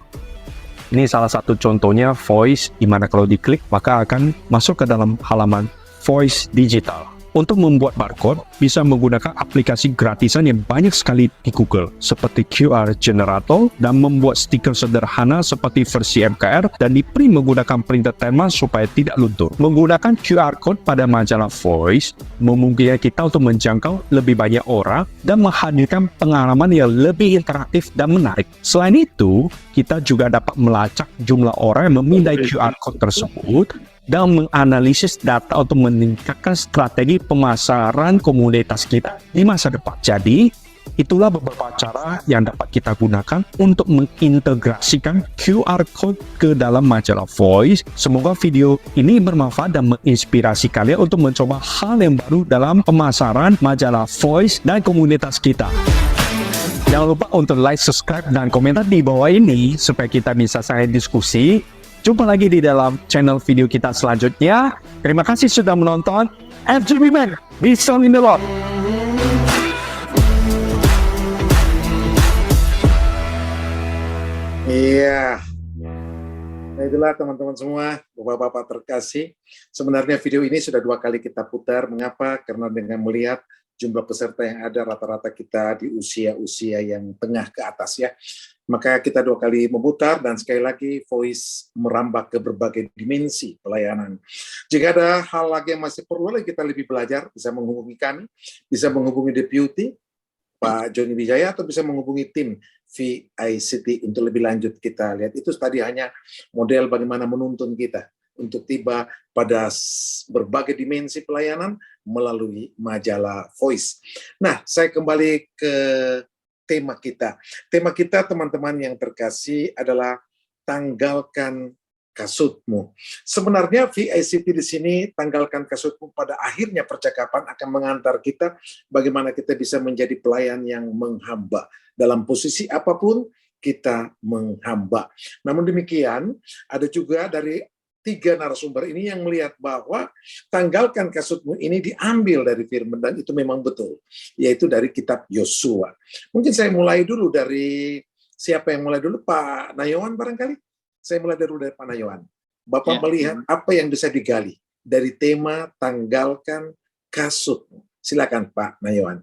Ini salah satu contohnya voice, di mana kalau diklik maka akan masuk ke dalam halaman voice digital. Untuk membuat barcode, bisa menggunakan aplikasi gratisan yang banyak sekali di Google, seperti QR Generator, dan membuat stiker sederhana seperti versi MKR, dan di-print menggunakan printer thermal supaya tidak luntur. Menggunakan QR Code pada majalah Voice, memungkinkan kita untuk menjangkau lebih banyak orang, dan menghadirkan pengalaman yang lebih interaktif dan menarik. Selain itu, kita juga dapat melacak jumlah orang yang memindai QR Code tersebut, dan menganalisis data untuk meningkatkan strategi pemasaran komunitas kita di masa depan. Jadi, itulah beberapa cara yang dapat kita gunakan untuk mengintegrasikan QR Code ke dalam majalah Voice. Semoga video ini bermanfaat dan menginspirasi kalian untuk mencoba hal yang baru dalam pemasaran majalah Voice dan komunitas kita. Jangan lupa untuk like, subscribe, dan komentar di bawah ini supaya kita bisa saling diskusi. Jumpa lagi di dalam channel video kita selanjutnya. Terima kasih sudah menonton. FGB Man, be strong in the Lord. Iya. Nah, itulah teman-teman semua, bapak-bapak terkasih. Sebenarnya video ini sudah 2 kali kita putar. Mengapa? Karena dengan melihat jumlah peserta yang ada, rata-rata kita di usia-usia yang tengah ke atas ya. Maka kita 2 kali memutar, dan sekali lagi Voice merambah ke berbagai dimensi pelayanan. Jika ada hal lagi yang masih perlu lagi kita lebih belajar, bisa menghubungi kami, bisa menghubungi Deputy Pak Joni Wijaya, atau bisa menghubungi tim VICT untuk lebih lanjut kita lihat. Itu tadi hanya model bagaimana menuntun kita untuk tiba pada berbagai dimensi pelayanan melalui majalah Voice. Nah, saya kembali ke tema kita. Tema kita, teman-teman yang terkasih, adalah tanggalkan kasutmu. Sebenarnya VICT di sini, tanggalkan kasutmu, pada akhirnya percakapan akan mengantar kita bagaimana kita bisa menjadi pelayan yang menghamba. Dalam posisi apapun, kita menghamba. Namun demikian, ada juga dari 3 narasumber ini yang melihat bahwa tanggalkan kasutmu ini diambil dari firman, dan itu memang betul, yaitu dari kitab Yosua. Mungkin saya mulai dulu dari, siapa yang mulai dulu? Pak Nayawan barangkali? Saya mulai dulu dari Pak Nayawan. Bapak melihat apa yang bisa digali dari tema tanggalkan kasutmu. Silakan Pak Nayawan.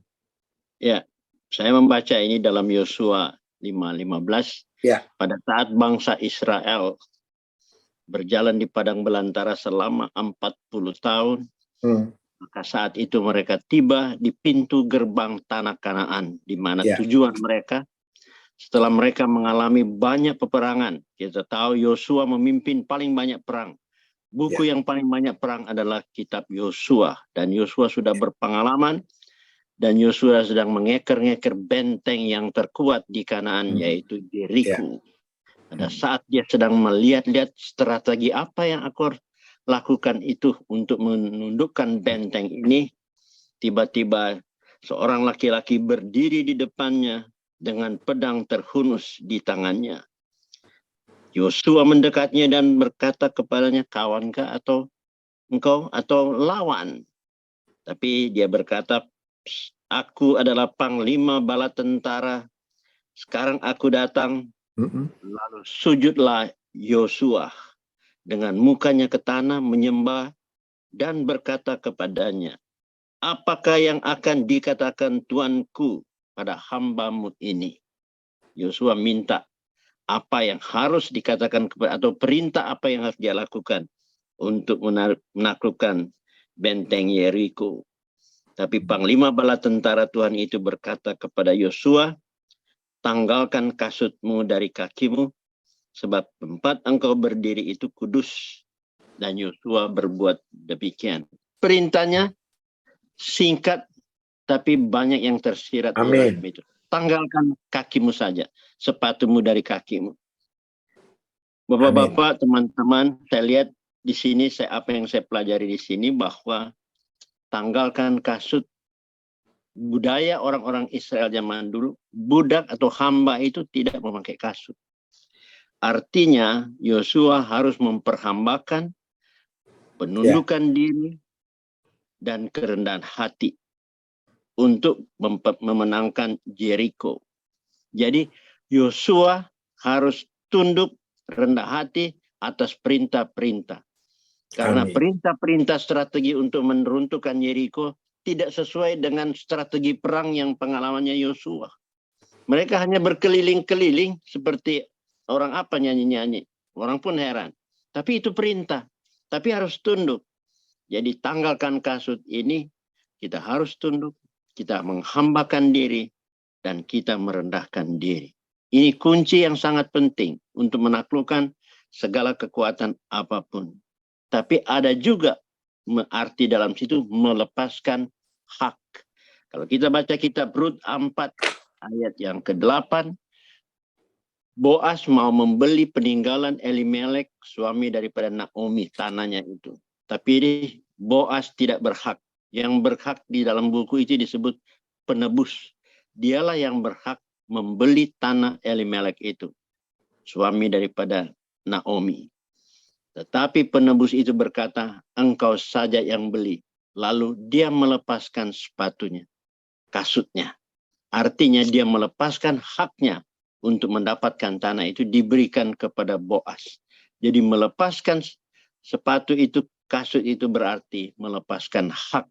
Ya, saya membaca ini dalam Yosua 5:15. Ya. Pada saat bangsa Israel berjalan di padang belantara selama 40 tahun, maka saat itu mereka tiba di pintu gerbang tanah Kanaan, di mana tujuan mereka setelah mereka mengalami banyak peperangan. Kita tahu Yosua memimpin paling banyak perang. Buku yang paling banyak perang adalah kitab Yosua, dan Yosua sudah berpengalaman, dan Yosua sedang mengeker-ngeker benteng yang terkuat di Kanaan, yaitu Yeriko. Pada saat dia sedang melihat-lihat strategi apa yang aku lakukan itu untuk menundukkan benteng ini, tiba-tiba seorang laki-laki berdiri di depannya dengan pedang terhunus di tangannya. Yosua mendekatnya dan berkata kepadanya, kawankah atau engkau atau lawan? Tapi dia berkata, aku adalah panglima bala tentara. Sekarang aku datang. Lalu sujudlah Yosua dengan mukanya ke tanah, menyembah dan berkata kepadanya, apakah yang akan dikatakan Tuanku pada hambamu ini? Yosua minta apa yang harus dikatakan kepada, atau perintah apa yang harus dia lakukan untuk menaklukkan benteng Yeriko. Tapi panglima bala tentara Tuhan itu berkata kepada Yosua, tanggalkan kasutmu dari kakimu, sebab tempat engkau berdiri itu kudus. Dan Yosua berbuat demikian. Perintahnya singkat, tapi banyak yang tersirat di dalam itu. Tanggalkan kakimu saja, sepatumu dari kakimu. Bapak-bapak, teman-teman, saya lihat di sini, apa yang saya pelajari di sini, bahwa tanggalkan kasut. Budaya orang-orang Israel zaman dulu, budak atau hamba itu tidak memakai kasut. Artinya, Yosua harus memperhambakan, penundukan diri, dan kerendahan hati untuk memenangkan Jericho. Jadi Yosua harus tunduk, rendah hati atas perintah-perintah. Karena perintah-perintah strategi untuk meruntuhkan Jericho tidak sesuai dengan strategi perang yang pengalamannya Yosua. Mereka hanya berkeliling-keliling seperti orang apa nyanyi-nyanyi. Orang pun heran. Tapi itu perintah. Tapi harus tunduk. Jadi tanggalkan kasut ini, kita harus tunduk. Kita menghambakan diri, dan kita merendahkan diri. Ini kunci yang sangat penting untuk menaklukkan segala kekuatan apapun. Tapi ada juga arti dalam situ melepaskan hak. Kalau kita baca kitab Rut 4 ayat yang ke-8, Boas mau membeli peninggalan Elimelek, suami daripada Naomi, tanahnya itu. Tapi Boas tidak berhak. Yang berhak di dalam buku itu disebut penebus. Dialah yang berhak membeli tanah Elimelek itu, suami daripada Naomi. Tetapi penebus itu berkata, engkau saja yang beli. Lalu dia melepaskan sepatunya, kasutnya. Artinya dia melepaskan haknya untuk mendapatkan tanah itu diberikan kepada Boas. Jadi melepaskan sepatu itu, kasut itu berarti melepaskan hak.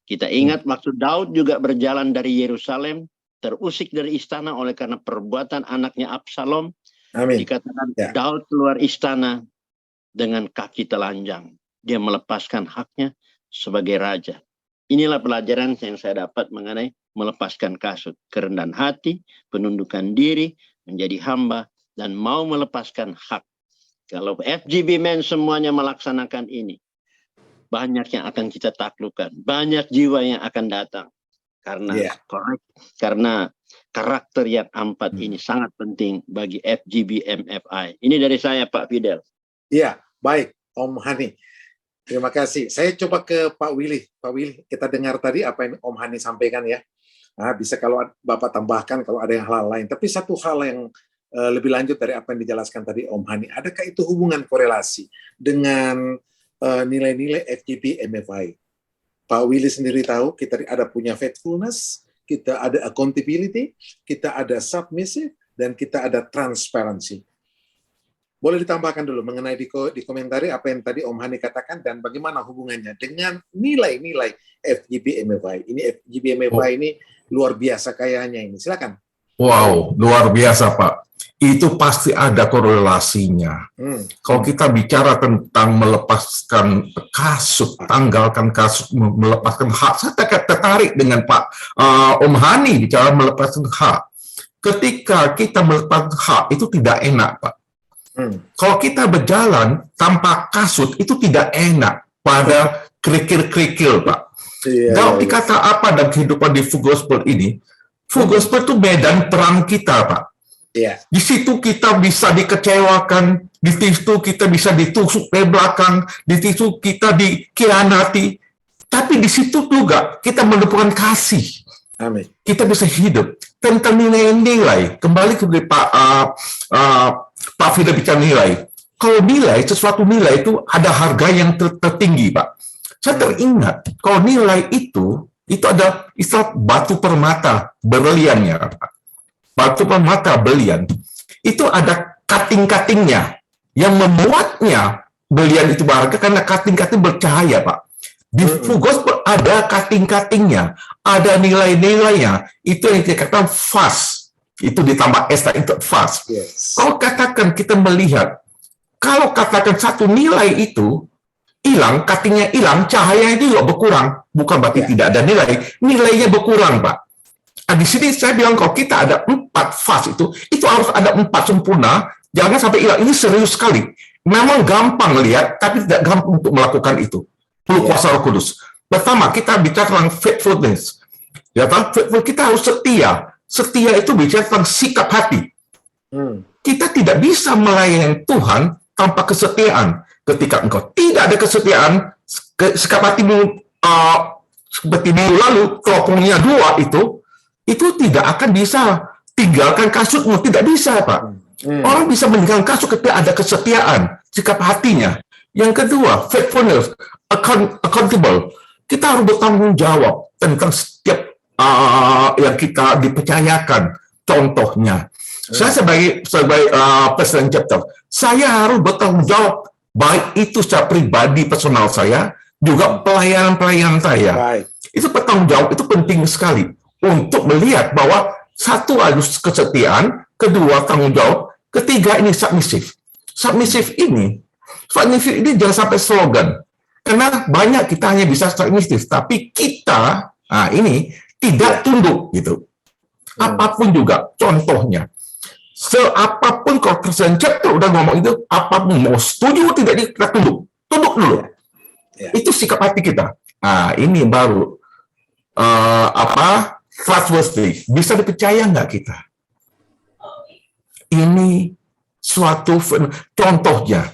Kita ingat waktu Daud juga berjalan dari Yerusalem, terusik dari istana oleh karena perbuatan anaknya Absalom. Dikatakan Daud keluar istana dengan kaki telanjang. Dia melepaskan haknya sebagai raja. Inilah pelajaran yang saya dapat mengenai melepaskan kasut. Kerendahan hati, penundukan diri, menjadi hamba, dan mau melepaskan hak. Kalau FGB Men semuanya melaksanakan ini, banyak yang akan kita taklukkan. Banyak jiwa yang akan datang. Karena karakter yang 4 ini sangat penting bagi FGB MFI. Ini dari saya, Pak Fidel. Iya, baik, Om Hani. Terima kasih. Saya coba ke Pak Willy. Pak Willy, kita dengar tadi apa yang Om Hani sampaikan ya. Nah, bisa kalau Bapak tambahkan kalau ada yang hal lain. Tapi satu hal yang lebih lanjut dari apa yang dijelaskan tadi Om Hani. Adakah itu hubungan korelasi dengan nilai-nilai FGB MFI? Pak Willy sendiri tahu kita ada punya faithfulness, kita ada accountability, kita ada submissive, dan kita ada transparency. Boleh ditambahkan dulu mengenai di komentari apa yang tadi Om Hani katakan dan bagaimana hubungannya dengan nilai-nilai FGB MFI. Ini FGB MFI ini luar biasa kayanya ini. Silakan. Wow, luar biasa Pak. Itu pasti ada korelasinya. Kalau kita bicara tentang melepaskan kasut, tanggalkan kasut, melepaskan hak, saya tertarik dengan Pak Om Hani bicara melepaskan hak. Ketika kita melepaskan hak, itu tidak enak Pak. Kalau kita berjalan tanpa kasut, itu tidak enak pada kerikil-kerikil Pak. Kalau dikata apa dalam kehidupan di Full Gospel ini, Full Gospel itu medan perang kita Pak. Di situ kita bisa dikecewakan, di situ kita bisa ditusuk dari belakang, di situ kita dikhianati, tapi di situ juga kita menemukan kasih. Amin. Kita bisa hidup tentang nilai-nilai. Kembali ke Pak Fida bicara nilai. Kalau nilai, sesuatu nilai itu ada harga yang tertinggi, Pak. Saya teringat, kalau nilai itu ada istilah batu permata, berliannya, Pak. Batu permata, berlian. Itu ada cutting-cuttingnya. Yang membuatnya berlian itu berharga karena cutting-cutting bercahaya, Pak. Di Full Gospel ada cutting-cuttingnya, ada nilai-nilainya. Itu yang dikatakan fast. Itu ditambah S itu fast. Yes. Kalau katakan kita melihat, kalau katakan satu nilai itu hilang, cuttingnya hilang, cahayanya itu juga berkurang. Bukan berarti tidak ada nilai, nilainya berkurang, Pak. Nah, di sini saya bilang kalau kita ada 4 fast itu harus ada 4 sempurna, jangan sampai hilang. Ini serius sekali. Memang gampang lihat, tapi tidak gampang untuk melakukan itu. Perlu kuasa Roh Kudus. Pertama, kita bicara tentang faithfulness. Ya, faithful kita harus setia. Setia itu bicara tentang sikap hati. Kita tidak bisa melayani Tuhan tanpa kesetiaan. Ketika engkau tidak ada kesetiaan, sikap hatimu seperti minggu lalu, kelompoknya 2 itu tidak akan bisa tinggalkan kasutmu. Tidak bisa, Pak. Orang bisa meninggalkan kasut ketika ada kesetiaan, sikap hatinya. Yang kedua, faithfulness, accountable. Kita harus bertanggung jawab tentang setiap yang kita dipercayakan. Contohnya, saya sebagai Presiden chapter, saya harus bertanggung jawab, baik itu secara pribadi, personal saya, juga pelayanan saya. Baik. Itu bertanggung jawab, itu penting sekali untuk melihat bahwa satu harus kesetiaan, kedua tanggung jawab, ketiga ini submisif. Submisif ini jangan sampai slogan. Karena banyak kita hanya bisa submisif, tapi kita ini tidak tunduk gitu. Apapun juga, contohnya, seapapun kalau Presiden chapter udah ngomong itu, apapun mau setuju tidak kita tunduk dulu. Itu sikap hati kita. Ini baru trustworthy, bisa dipercaya nggak kita? Ini suatu contohnya.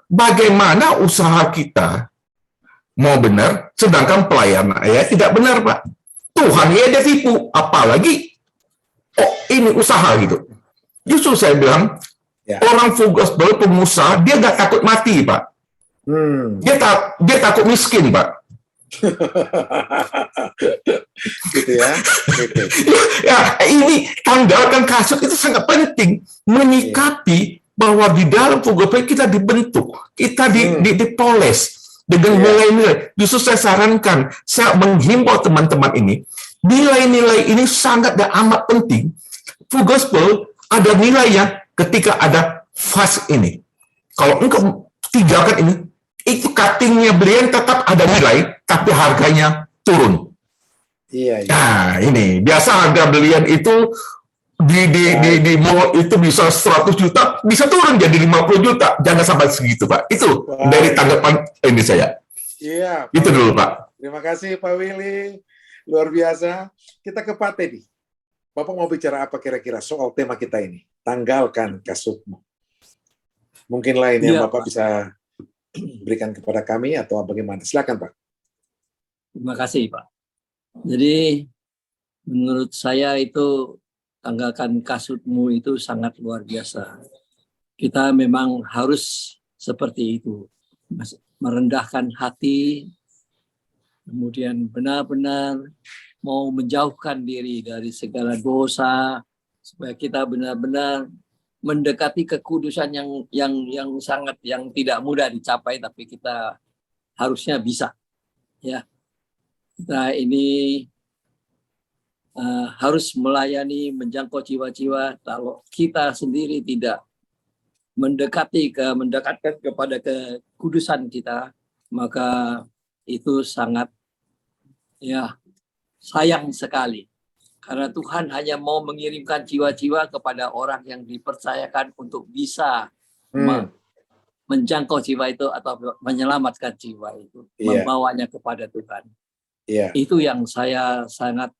Bagaimana usaha kita mau benar, sedangkan pelayanan tidak benar, Pak. Tuhan dia tipu, apalagi ini usaha gitu. Justru saya bilang orang full gospel, pengusaha, dia nggak takut mati, Pak. Dia takut miskin, Pak. Gitu ya. Gitu. Ini tanggalkan kasut itu sangat penting, menyikapi bahwa di dalam full gospel kita dibentuk, kita dipoles dengan nilai-nilai. Justru saya sarankan, saya menghimbau teman-teman ini, nilai-nilai ini sangat dan amat penting. Full gospel ada nilainya ketika ada fast ini. Kalau engkau tinggalkan ini, itu cuttingnya beliau tetap ada nilai, tapi harganya turun. Nah, ini biasa harga belian itu di mall itu bisa 100 juta, bisa turun jadi 50 juta. Jangan sampai segitu, Pak. Itu dari tanggapan ini saya. Iya. Itu dulu, Pak. Terima kasih, Pak Willy. Luar biasa. Kita ke Pak Teddy. Bapak mau bicara apa kira-kira soal tema kita ini? Tanggalkan kasutmu. Mungkin lain yang Bapak bisa berikan kepada kami atau bagaimana? Silakan, Pak. Terima kasih, Pak. Jadi, menurut saya itu tanggalkan kasutmu itu sangat luar biasa. Kita memang harus seperti itu. Merendahkan hati, kemudian benar-benar mau menjauhkan diri dari segala dosa, supaya kita benar-benar mendekati kekudusan yang sangat yang tidak mudah dicapai, tapi kita harusnya bisa. Ya, kita ini harus melayani, menjangkau jiwa-jiwa. Kalau kita sendiri tidak mendekatkan kepada kekudusan kita, maka itu sangat sayang sekali. Karena Tuhan hanya mau mengirimkan jiwa-jiwa kepada orang yang dipercayakan untuk bisa menjangkau jiwa itu atau menyelamatkan jiwa itu, membawanya kepada Tuhan. Itu yang saya sangat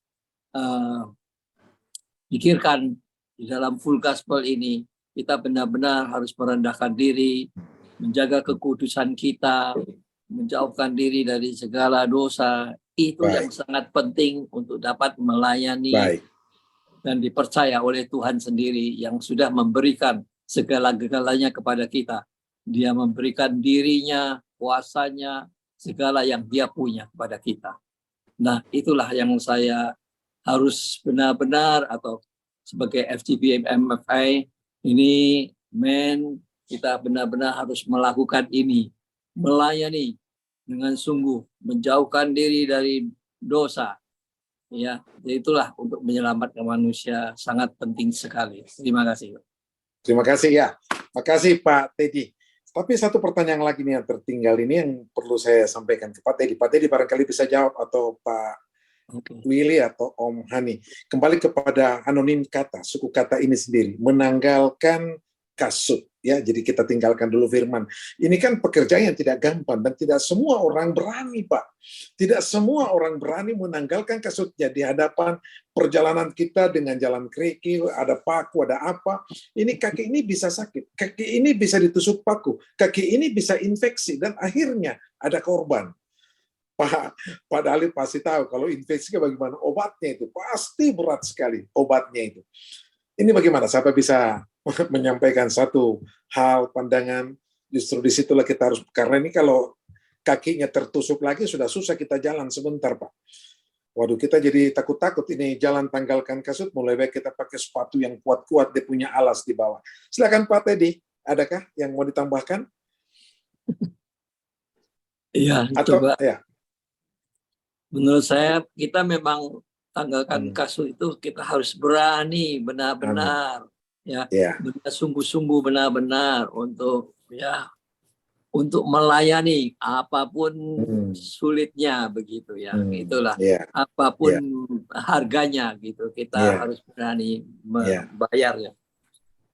pikirkan di dalam full gospel ini. Kita benar-benar harus merendahkan diri, menjaga kekudusan kita, menjauhkan diri dari segala dosa. Itu yang sangat penting untuk dapat melayani dan dipercaya oleh Tuhan sendiri yang sudah memberikan segala-galanya kepada kita. Dia memberikan dirinya, kuasanya, segala yang dia punya kepada kita. Nah, itulah yang saya harus benar-benar, atau sebagai FGBM MFI ini, kita benar-benar harus melakukan ini, melayani dengan sungguh, menjauhkan diri dari dosa, Ya, itulah untuk menyelamatkan manusia sangat penting sekali. Terima kasih. Terima kasih ya. Makasih Pak Teddy. Tapi satu pertanyaan lagi nih yang tertinggal ini yang perlu saya sampaikan ke Pak Teddy. Pak Teddy barangkali bisa jawab, atau Pak Willy atau Om Hani. Kembali kepada anonim kata, suku kata ini sendiri, menanggalkan kasut. Ya, jadi kita tinggalkan dulu firman. Ini kan pekerjaan yang tidak gampang dan tidak semua orang berani, Pak. Tidak semua orang berani menanggalkan kasutnya di hadapan perjalanan kita dengan jalan kerikil, ada paku, ada apa. Ini kaki ini bisa sakit, kaki ini bisa ditusuk paku, kaki ini bisa infeksi, dan akhirnya ada korban. Pak Dali pasti tahu kalau infeksi bagaimana obatnya itu, pasti berat sekali obatnya itu. Ini bagaimana sampai bisa menyampaikan satu hal pandangan, justru disitulah kita harus, karena ini kalau kakinya tertusuk lagi sudah susah kita jalan sebentar, Pak. Waduh, kita jadi takut-takut ini jalan tanggalkan kasut, mulai baik kita pakai sepatu yang kuat-kuat, dia punya alas di bawah. Silakan Pak Teddy, adakah yang mau ditambahkan? Iya, atau coba. Ya. Menurut saya kita memang tanggalkan kasut itu kita harus berani benar-benar benar sungguh-sungguh benar-benar untuk untuk melayani apapun sulitnya begitu ya. Itulah apapun harganya gitu, kita harus berani membayar ya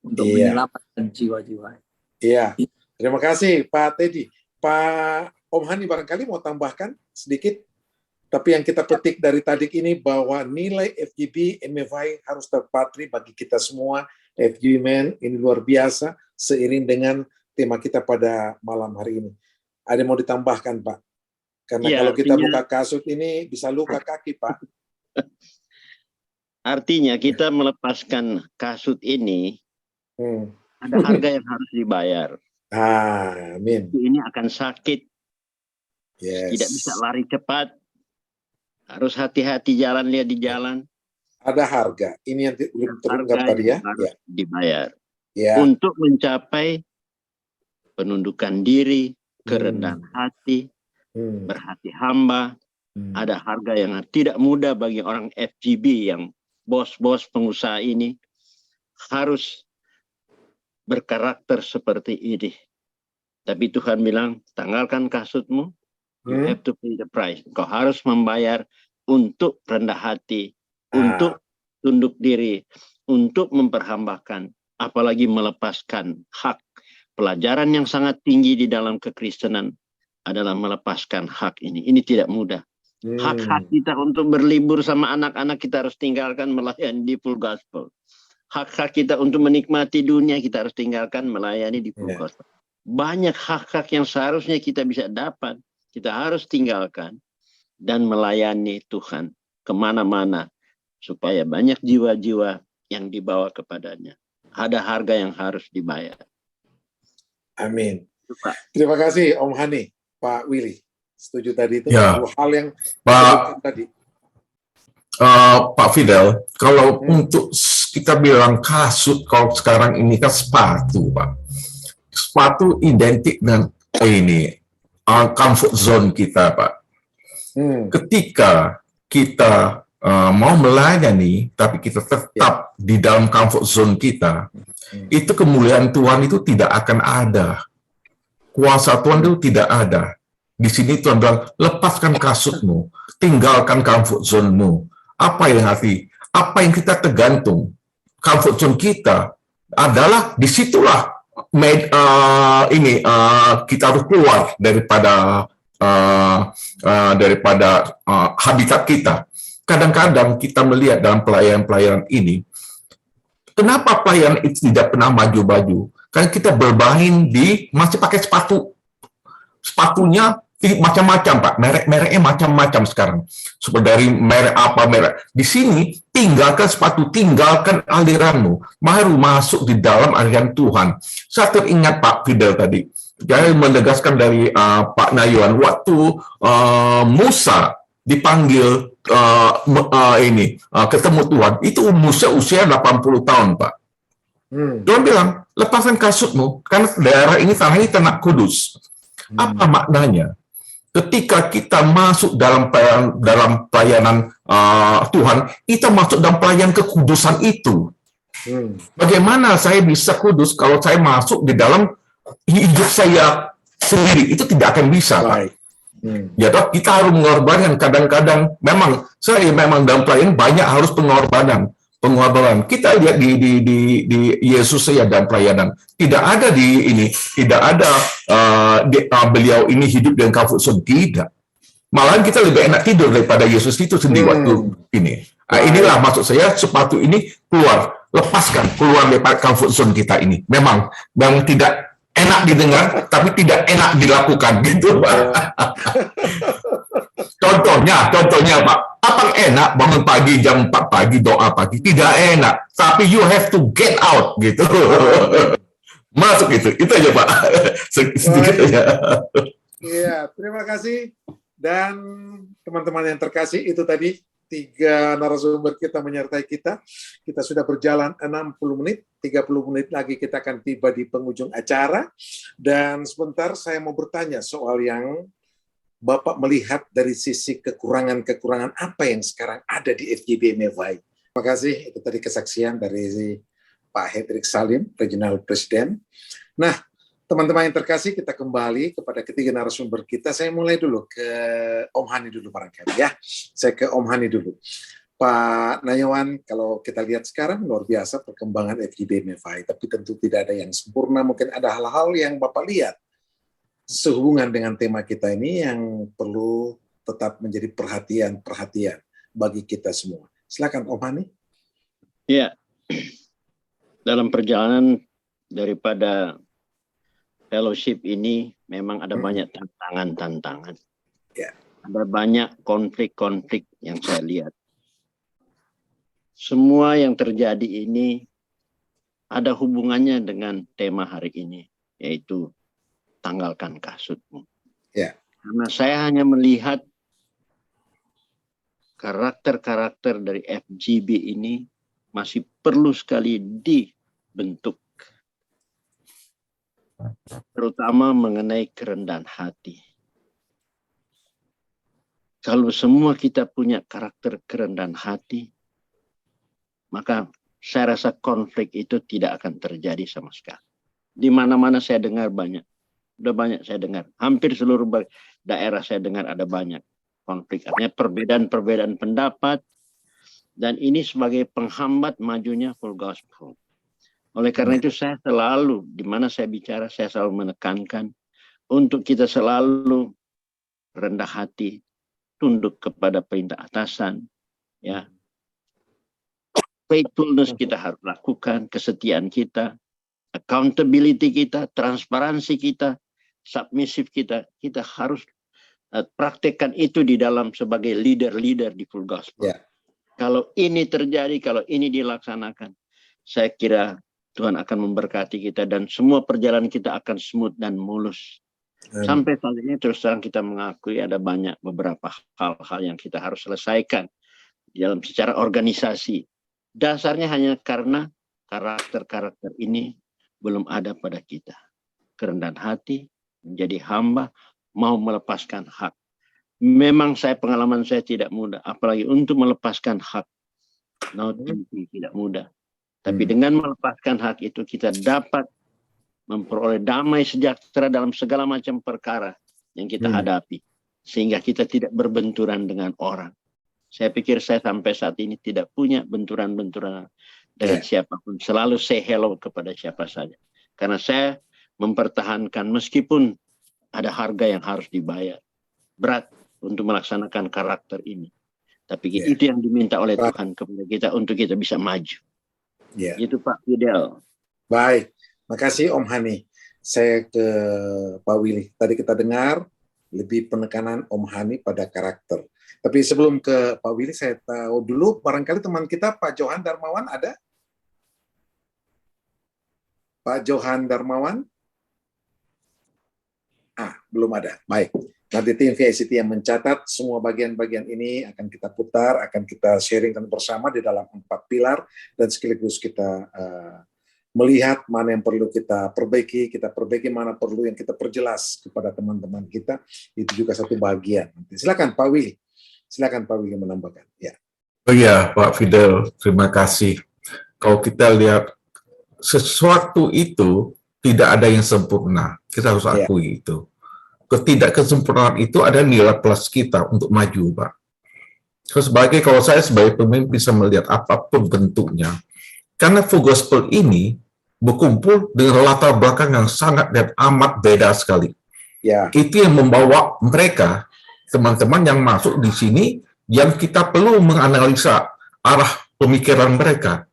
untuk menyelamatkan jiwa-jiwa. Iya. Terima kasih Pak Teddy. Pak Om Hani barangkali mau tambahkan sedikit. Tapi yang kita petik dari tadi ini bahwa nilai FGB MFI harus terpatri bagi kita semua. FGB Men ini luar biasa seiring dengan tema kita pada malam hari ini. Ada yang mau ditambahkan, Pak? Karena kalau kita buka kasut ini bisa luka kaki, Pak. Artinya kita melepaskan kasut ini, ada harga yang harus dibayar. Amin. Ini akan sakit. Tidak bisa lari cepat. Harus hati-hati jalan, lihat di jalan. Ada harga. Ini yang belum terungkap tadi ya. Harus dibayar. Untuk mencapai penundukan diri, kerendahan hati, berhati hamba. Ada harga yang tidak mudah bagi orang FGB yang bos-bos pengusaha ini. Harus berkarakter seperti ini. Tapi Tuhan bilang, tanggalkan kasutmu. You have to pay the price. Kau harus membayar untuk rendah hati, untuk tunduk diri, untuk memperhambakan, apalagi melepaskan hak. Pelajaran yang sangat tinggi di dalam kekristenan adalah melepaskan hak ini. Ini tidak mudah. Hak-hak kita untuk berlibur sama anak-anak kita harus tinggalkan melayani di full gospel. Hak-hak kita untuk menikmati dunia kita harus tinggalkan melayani di full gospel. Banyak hak-hak yang seharusnya kita bisa dapat. Kita harus tinggalkan dan melayani Tuhan kemana-mana supaya banyak jiwa-jiwa yang dibawa kepadanya. Ada harga yang harus dibayar. Amin. Terima kasih Om Hani, Pak Willy. Setuju tadi itu hal yang Pak tadi. Pak Fidel, kalau untuk kita bilang kasut, kalau sekarang ini kan sepatu, Pak. Sepatu identik dengan ini. Comfort zone kita, Pak. Ketika kita mau melayani, tapi kita tetap di dalam comfort zone kita, itu kemuliaan Tuhan itu tidak akan ada. Kuasa Tuhan itu tidak ada. Di sini Tuhan bilang, lepaskan kasutmu, tinggalkan comfort zone-mu. Apa yang kita tergantung? Comfort zone kita adalah disitulah. Kita harus keluar daripada habitat kita. Kadang-kadang kita melihat dalam pelayanan ini, kenapa pelayanan itu tidak pernah maju-maju? Karena kita bermain masih pakai sepatunya macam-macam, Pak. Merek-mereknya macam-macam sekarang. Seperti dari merek apa, di sini tinggalkan sepatu, tinggalkan aliranmu, baru masuk di dalam aliran Tuhan. Saya teringat Pak Fidel tadi, saya menegaskan dari Pak Nayuan, waktu Musa dipanggil ketemu Tuhan, itu Musa usia 80 tahun, Pak. Tuhan bilang, lepaskan kasutmu, karena daerah ini tanah ini tanah kudus. Apa maknanya? ketika kita masuk dalam pelayanan Tuhan, kita masuk dalam pelayanan kekudusan itu. Bagaimana saya bisa kudus kalau saya masuk di dalam hidup saya sendiri? Itu tidak akan bisa, Pak. Ya, kita harus mengorbankan. Kadang-kadang memang dalam pelayanan banyak harus pengorbanan. Kita lihat di Yesus saya dalam pelayanan tidak ada tidak ada beliau ini hidup dengan comfort zone, tidak. Malahan kita lebih enak tidur daripada Yesus itu sendiri waktu ini. Inilah maksud saya, sepatu ini lepaskan keluar dari comfort zone kita ini. Memang tidak enak didengar, tapi tidak enak dilakukan, gitu, Pak. Contohnya, Pak, apa enak bangun pagi jam 4 pagi doa pagi? Tidak enak, tapi you have to get out, gitu. Masuk itu aja, Pak. Sedikit aja. Iya, terima kasih. Dan teman-teman yang terkasih, itu tadi 3 narasumber kita menyertai kita. Kita sudah berjalan 60 menit, 30 menit lagi kita akan tiba di penghujung acara. Dan sebentar saya mau bertanya soal yang Bapak melihat dari sisi kekurangan-kekurangan apa yang sekarang ada di FGB MFI. Terima kasih, itu tadi kesaksian dari Pak Hendrik Salim, Regional Presiden. Nah, teman-teman yang terkasih, kita kembali kepada ketiga narasumber kita. Saya mulai dulu ke Om Hani dulu barangkali ya. Saya ke Om Hani dulu. Pak Nayawan, kalau kita lihat sekarang luar biasa perkembangan FGB MFI, tapi tentu tidak ada yang sempurna. Mungkin ada hal-hal yang Bapak lihat sehubungan dengan tema kita ini yang perlu tetap menjadi perhatian bagi kita semua. Silakan Om Hani. Ya, dalam perjalanan daripada fellowship ini memang ada banyak tantangan. Ya. Ada banyak konflik-konflik yang saya lihat. Semua yang terjadi ini ada hubungannya dengan tema hari ini, yaitu tanggalkan kasutmu. Ya. Karena saya hanya melihat karakter-karakter dari FGB ini masih perlu sekali dibentuk. Terutama mengenai kerendahan hati. Kalau semua kita punya karakter kerendahan hati, maka saya rasa konflik itu tidak akan terjadi sama sekali. Di mana-mana saya dengar banyak. Udah banyak saya dengar. Hampir seluruh daerah saya dengar ada banyak konflik. Artinya perbedaan pendapat. Dan ini sebagai penghambat majunya full gospel. Oleh karena itu saya selalu, di mana saya bicara, saya selalu menekankan untuk kita selalu rendah hati, tunduk kepada perintah atasan. Ya. Faithfulness kita harus lakukan, kesetiaan kita, accountability kita, transparansi kita, submissive kita harus praktekkan itu di dalam sebagai leader-leader di full gospel. Yeah. Kalau ini terjadi, kalau ini dilaksanakan, saya kira Tuhan akan memberkati kita dan semua perjalanan kita akan smooth dan mulus. Sampai saat ini terus terang kita mengakui ada banyak beberapa hal-hal yang kita harus selesaikan dalam secara organisasi. Dasarnya hanya karena karakter-karakter ini belum ada pada kita. Kerendahan hati, menjadi hamba, mau melepaskan hak. Memang pengalaman saya tidak mudah, apalagi untuk melepaskan hak. Tidak mudah. Tapi dengan melepaskan hak itu kita dapat memperoleh damai sejahtera dalam segala macam perkara yang kita hadapi. Sehingga kita tidak berbenturan dengan orang. Saya pikir saya sampai saat ini tidak punya benturan-benturan dengan siapapun. Selalu say hello kepada siapa saja. Karena saya mempertahankan meskipun ada harga yang harus dibayar. Berat untuk melaksanakan karakter ini. Tapi itu yang diminta oleh Tuhan kepada kita untuk kita bisa maju. Itu Pak Fidel. Baik, makasih Om Hani. Saya ke Pak Willy. Tadi kita dengar lebih penekanan Om Hani pada karakter. Tapi sebelum ke Pak Willy, saya tahu dulu barangkali teman kita Pak Johan Darmawan ada? Pak Johan Darmawan? Belum ada. Baik. Nanti tim VICT yang mencatat semua bagian-bagian ini akan kita putar, akan kita sharingkan bersama di dalam 4 pilar dan sekaligus kita melihat mana yang perlu kita perbaiki mana perlu yang kita perjelas kepada teman-teman kita, itu juga satu bagian. Silakan Pak Willy. Silakan Pak Willy menambahkan. Ya. Oh iya, Pak Fidel, terima kasih. Kalau kita lihat sesuatu itu tidak ada yang sempurna, kita harus akui itu. Ketidaksempurnaan itu ada nilai plus kita untuk maju, Pak. Kalau saya sebagai pemimpin bisa melihat apapun bentuknya, karena full gospel ini berkumpul dengan latar belakang yang sangat dan amat beda sekali. Ya. Itu yang membawa mereka, teman-teman yang masuk di sini, yang kita perlu menganalisa arah pemikiran mereka.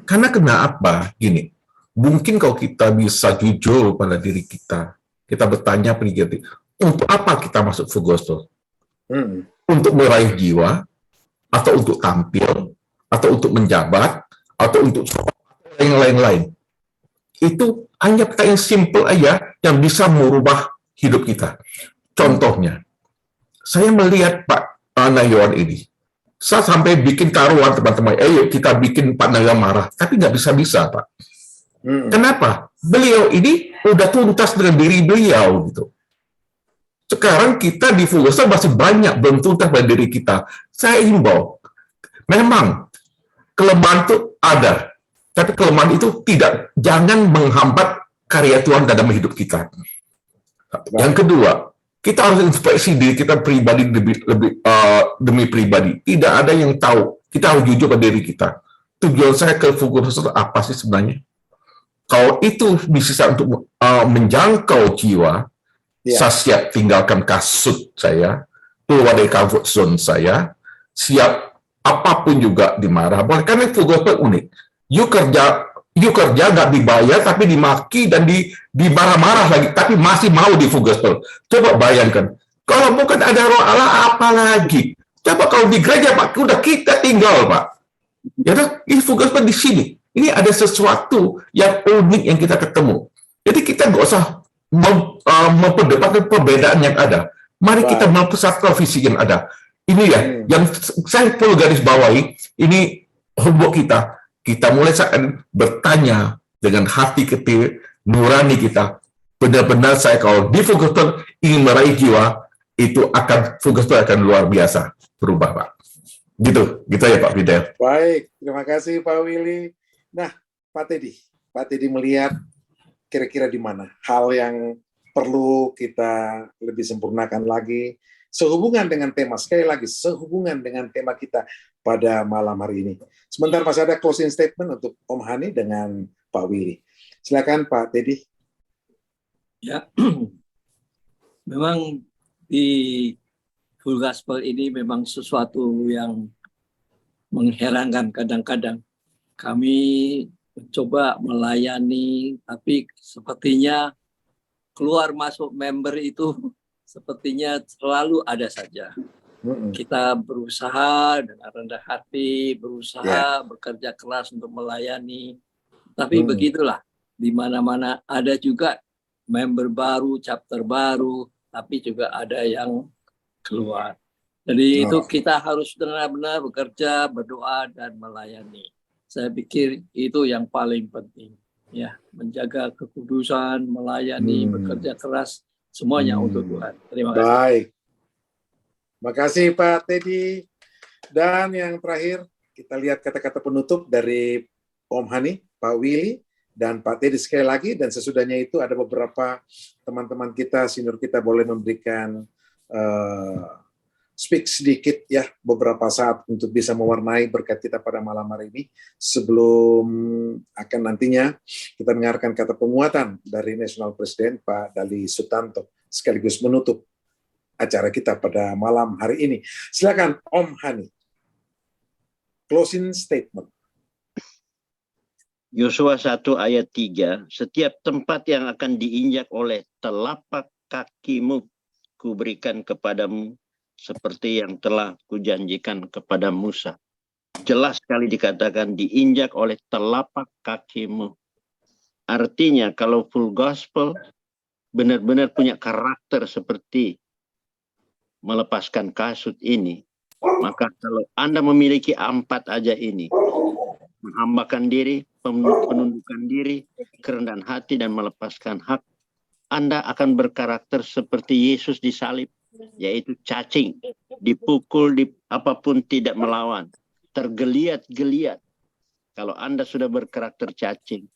Karena kenapa? Gini, mungkin kalau kita bisa jujur pada diri kita bertanya pribadi, untuk apa kita masuk full gospel? Untuk meraih jiwa, atau untuk tampil, atau untuk menjabat, atau untuk yang lain-lain. Itu hanya pertanyaan simple aja yang bisa merubah hidup kita. Contohnya, saya melihat Pak Nayawan ini, saya sampai bikin taruhan teman-teman, ayo kita bikin Pak Nayawan marah, tapi nggak bisa-bisa Pak. Kenapa? Beliau ini udah tuntas dengan diri beliau gitu. Sekarang kita di full gospel masih banyak belum tuntas pada diri kita. Saya himbau, memang kelemahan itu ada, tapi kelemahan itu tidak, jangan menghambat karya Tuhan dalam hidup kita. Yang kedua, kita harus introspeksi diri kita pribadi demi pribadi. Tidak ada yang tahu. Kita harus jujur pada diri kita. Tujuan saya ke full gospel apa sih sebenarnya? Kalau itu bisa untuk menjangkau jiwa, saya siap tinggalkan kasut saya, keluar dari comfort zone saya, siap apapun juga dimarah. Karena full gospel unik. You kerja nggak dibayar, tapi dimaki dan dimarah-marah lagi, tapi masih mau di full gospel. Coba bayangkan, kalau bukan ada Roh Allah, apa lagi? Coba kalau di gereja Pak, udah kita tinggal Pak. Ya kan? Ini full gospel di sini. Ini ada sesuatu yang unik yang kita ketemu. Jadi kita nggak usah memperdebatkan perbedaan yang ada. Mari kita mempersatukan visi yang ada. Ini ya, yang saya perlu garis bawahi, ini homework kita. Kita mulai saat bertanya dengan hati kecil, nurani kita. Benar-benar saya kalau di full gospel ingin meraih jiwa, itu akan full gospel akan luar biasa berubah Pak. Gitu ya Pak Fidel. Baik, terima kasih Pak Willy. Nah, Pak Teddy melihat kira-kira di mana hal yang perlu kita lebih sempurnakan lagi sehubungan dengan tema, sekali lagi sehubungan dengan tema kita pada malam hari ini. Sebentar masih ada closing statement untuk Om Hani dengan Pak Willy. Silakan Pak Teddy. Ya, memang di full gospel ini memang sesuatu yang mengherankan kadang-kadang. Kami mencoba melayani, tapi sepertinya keluar masuk member itu sepertinya selalu ada saja. Kita berusaha dengan rendah hati, berusaha bekerja keras untuk melayani. Tapi begitulah, di mana-mana ada juga member baru, chapter baru, tapi juga ada yang keluar. Jadi itu kita harus benar-benar bekerja, berdoa, dan melayani. Saya pikir itu yang paling penting. Ya, menjaga kekudusan, melayani, bekerja keras, semuanya untuk Tuhan. Terima kasih. Baik. Terima kasih Pak Teddy. Dan yang terakhir, kita lihat kata-kata penutup dari Om Hani, Pak Willy, dan Pak Teddy sekali lagi. Dan sesudahnya itu ada beberapa teman-teman kita, senior kita boleh memberikan speak sedikit ya, beberapa saat untuk bisa mewarnai berkat kita pada malam hari ini. Sebelum akan nantinya kita mendengarkan kata penguatan dari National President Pak Dali Sutanto, sekaligus menutup acara kita pada malam hari ini. Silakan Om Hani. Closing statement. Yosua 1 ayat 3, setiap tempat yang akan diinjak oleh telapak kakimu, kuberikan kepadamu, seperti yang telah kujanjikan kepada Musa. Jelas sekali dikatakan diinjak oleh telapak kakimu. Artinya kalau full gospel benar-benar punya karakter seperti melepaskan kasut ini, maka kalau Anda memiliki 4 aja ini, menghambakan diri, penundukan diri, kerendahan hati, dan melepaskan hak, Anda akan berkarakter seperti Yesus disalib, yaitu cacing, dipukul, apapun tidak melawan, tergeliat-geliat. Kalau Anda sudah berkarakter cacing,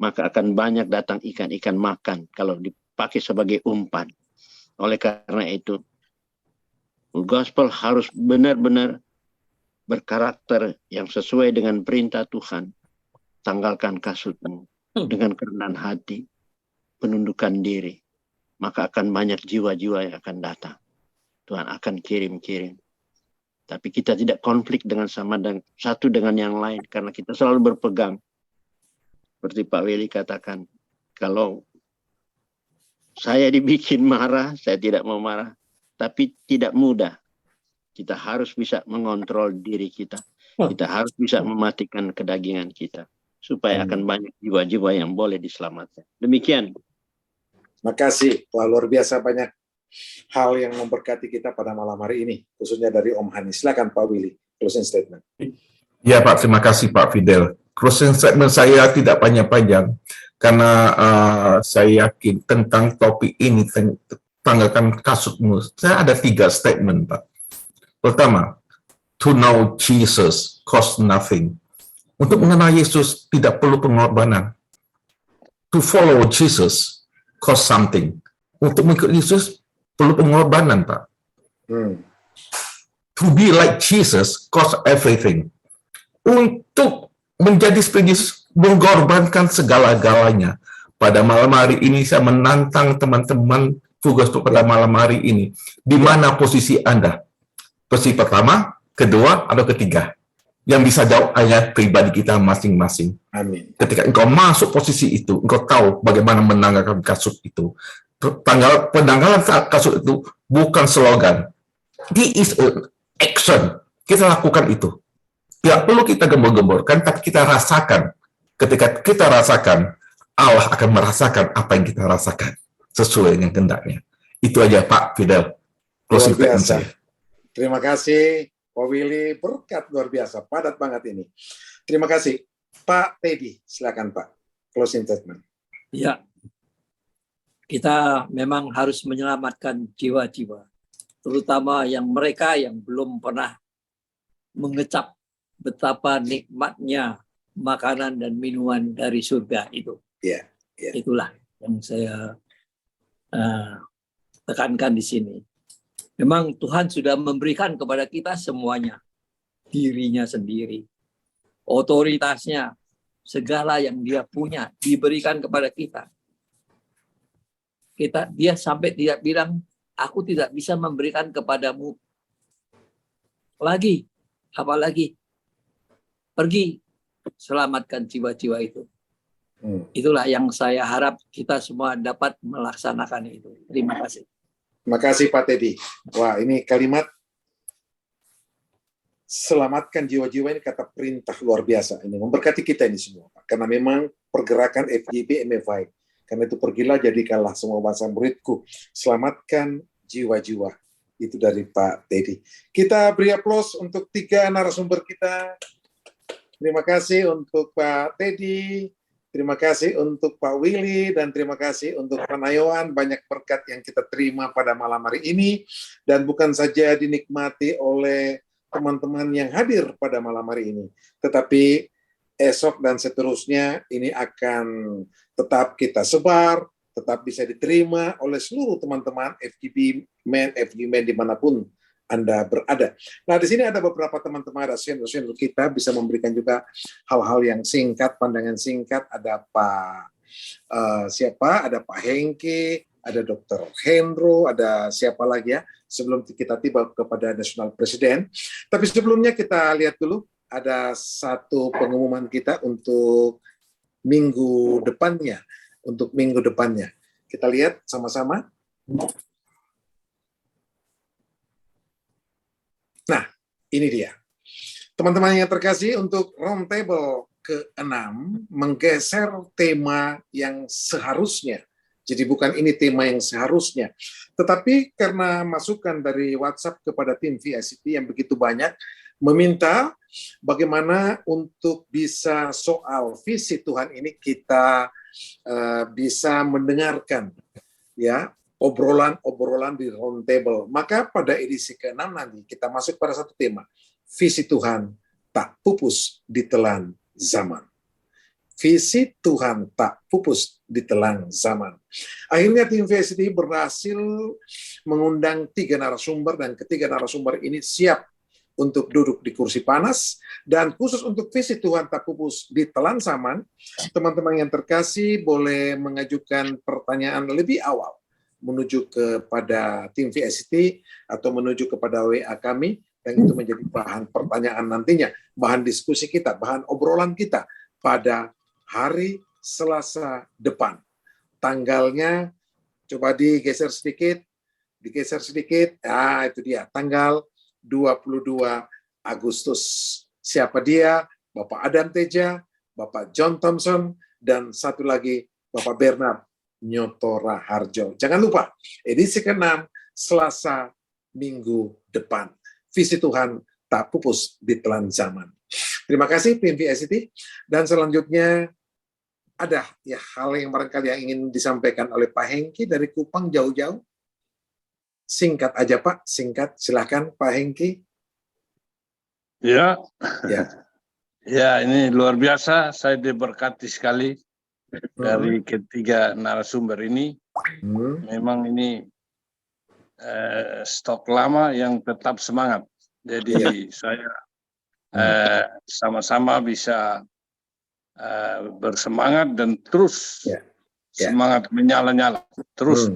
maka akan banyak datang ikan-ikan makan kalau dipakai sebagai umpan. Oleh karena itu, gospel harus benar-benar berkarakter yang sesuai dengan perintah Tuhan. Tanggalkan kasutmu dengan kerendahan hati, penundukan diri, maka akan banyak jiwa-jiwa yang akan datang. Tuhan akan kirim-kirim. Tapi kita tidak konflik dengan satu dengan yang lain, karena kita selalu berpegang. Seperti Pak Willy katakan, kalau saya dibikin marah, saya tidak mau marah, tapi tidak mudah. Kita harus bisa mengontrol diri kita. Kita harus bisa mematikan kedagingan kita. Supaya akan banyak jiwa-jiwa yang boleh diselamatkan. Demikian. Makasih. Wah, luar biasa banyak hal yang memberkati kita pada malam hari ini. Khususnya dari Om Hani. Silakan Pak Willy, closing statement. Ya Pak, terima kasih Pak Fidel. Closing statement saya tidak panjang-panjang. Karena saya yakin tentang topik ini, tanggalkan kasutmu. Saya ada 3 statement Pak. Pertama, to know Jesus costs nothing. Untuk mengenal Yesus tidak perlu pengorbanan. To follow Jesus costs something. Untuk mengikuti Yesus perlu pengorbanan, Pak. To be like Jesus costs everything. Untuk menjadi seperti Yesus mengorbankan segala-galanya. Pada malam hari ini saya menantang teman-teman Fugas pada malam hari ini. Di mana posisi Anda? Posisi pertama, kedua, atau ketiga? Yang bisa jawab hanya pribadi kita masing-masing. Amin. Ketika engkau masuk posisi itu, engkau tahu bagaimana menanggalkan kasut itu. Penanggalan kasut itu bukan slogan. It is an action. Kita lakukan itu. Tidak perlu kita gembor-gemborkan, tapi kita rasakan. Ketika kita rasakan, Allah akan merasakan apa yang kita rasakan. Sesuai dengan kehendaknya. Itu aja Pak Fidel. Closing statement saya. Terima kasih Pak Willy, berkat luar biasa, padat banget ini. Terima kasih. Pak Teddy, silakan Pak. Closing statement. Ya, kita memang harus menyelamatkan jiwa-jiwa, terutama yang mereka yang belum pernah mengecap betapa nikmatnya makanan dan minuman dari surga itu. Ya, Itulah yang saya tekankan di sini. Memang Tuhan sudah memberikan kepada kita semuanya, dirinya sendiri, otoritasnya, segala yang Dia punya diberikan kepada kita. Dia sampai tidak bilang, aku tidak bisa memberikan kepadamu lagi, apalagi pergi selamatkan jiwa-jiwa itu. Itulah yang saya harap kita semua dapat melaksanakan itu. Terima kasih. Terima kasih Pak Teddy. Wah, ini kalimat selamatkan jiwa-jiwa ini kata perintah luar biasa. Ini memberkati kita ini semua, Pak. Karena memang pergerakan FGB MFI. Karena itu pergilah jadikanlah semua bangsa muridku. Selamatkan jiwa-jiwa. Itu dari Pak Teddy. Kita beri aplaus untuk 3 narasumber kita. Terima kasih untuk Pak Teddy. Terima kasih untuk Pak Willy dan terima kasih untuk Pak Nayawan. Banyak berkat yang kita terima pada malam hari ini dan bukan saja dinikmati oleh teman-teman yang hadir pada malam hari ini, tetapi esok dan seterusnya ini akan tetap kita sebar, tetap bisa diterima oleh seluruh teman-teman FGB Men dimanapun Anda berada. Nah, di sini ada beberapa teman-teman, ada senior-senior kita bisa memberikan juga hal-hal yang singkat, pandangan singkat. Ada Pak ada Pak Hengki, ada Dr. Hendro, ada siapa lagi ya, sebelum kita tiba kepada National President. Tapi sebelumnya kita lihat dulu, ada satu pengumuman kita untuk minggu depannya. Kita lihat sama-sama. Nah, ini dia. Teman-teman yang terkasih, untuk roundtable ke-6 menggeser tema yang seharusnya. Jadi bukan ini tema yang seharusnya. Tetapi karena masukan dari WhatsApp kepada tim VICT yang begitu banyak, meminta bagaimana untuk bisa soal visi Tuhan ini kita bisa mendengarkan ya obrolan-obrolan di round table. Maka pada edisi ke-6 nanti kita masuk pada satu tema, visi Tuhan tak pupus ditelan zaman. Visi Tuhan tak pupus ditelan zaman. Akhirnya tim VSD berhasil mengundang 3 narasumber dan ketiga narasumber ini siap untuk duduk di kursi panas, dan khusus untuk visi Tuhan tak pupus ditelan zaman, teman-teman yang terkasih boleh mengajukan pertanyaan lebih awal menuju kepada tim VST atau menuju kepada WA kami, dan itu menjadi bahan pertanyaan nantinya, bahan diskusi kita, bahan obrolan kita pada hari Selasa depan. Tanggalnya coba digeser sedikit, itu dia, tanggal 22 Agustus. Siapa dia? Bapak Adam Teja, Bapak John Thompson, dan satu lagi Bapak Bernard Nyotora Harjo. Jangan lupa, edisi ke-6 Selasa minggu depan. Visi Tuhan tak pupus ditelan zaman. Terima kasih tim VST. Dan selanjutnya ada ya hal yang barangkali yang ingin disampaikan oleh Pak Hengki dari Kupang jauh-jauh. Singkat aja Pak, singkat. Silakan Pak Hengki. Ya. Ya. Ya, ini luar biasa. Saya diberkati sekali dari ketiga narasumber ini. Memang ini stok lama yang tetap semangat. Jadi saya sama-sama bisa bersemangat dan terus semangat menyala-nyala. Terus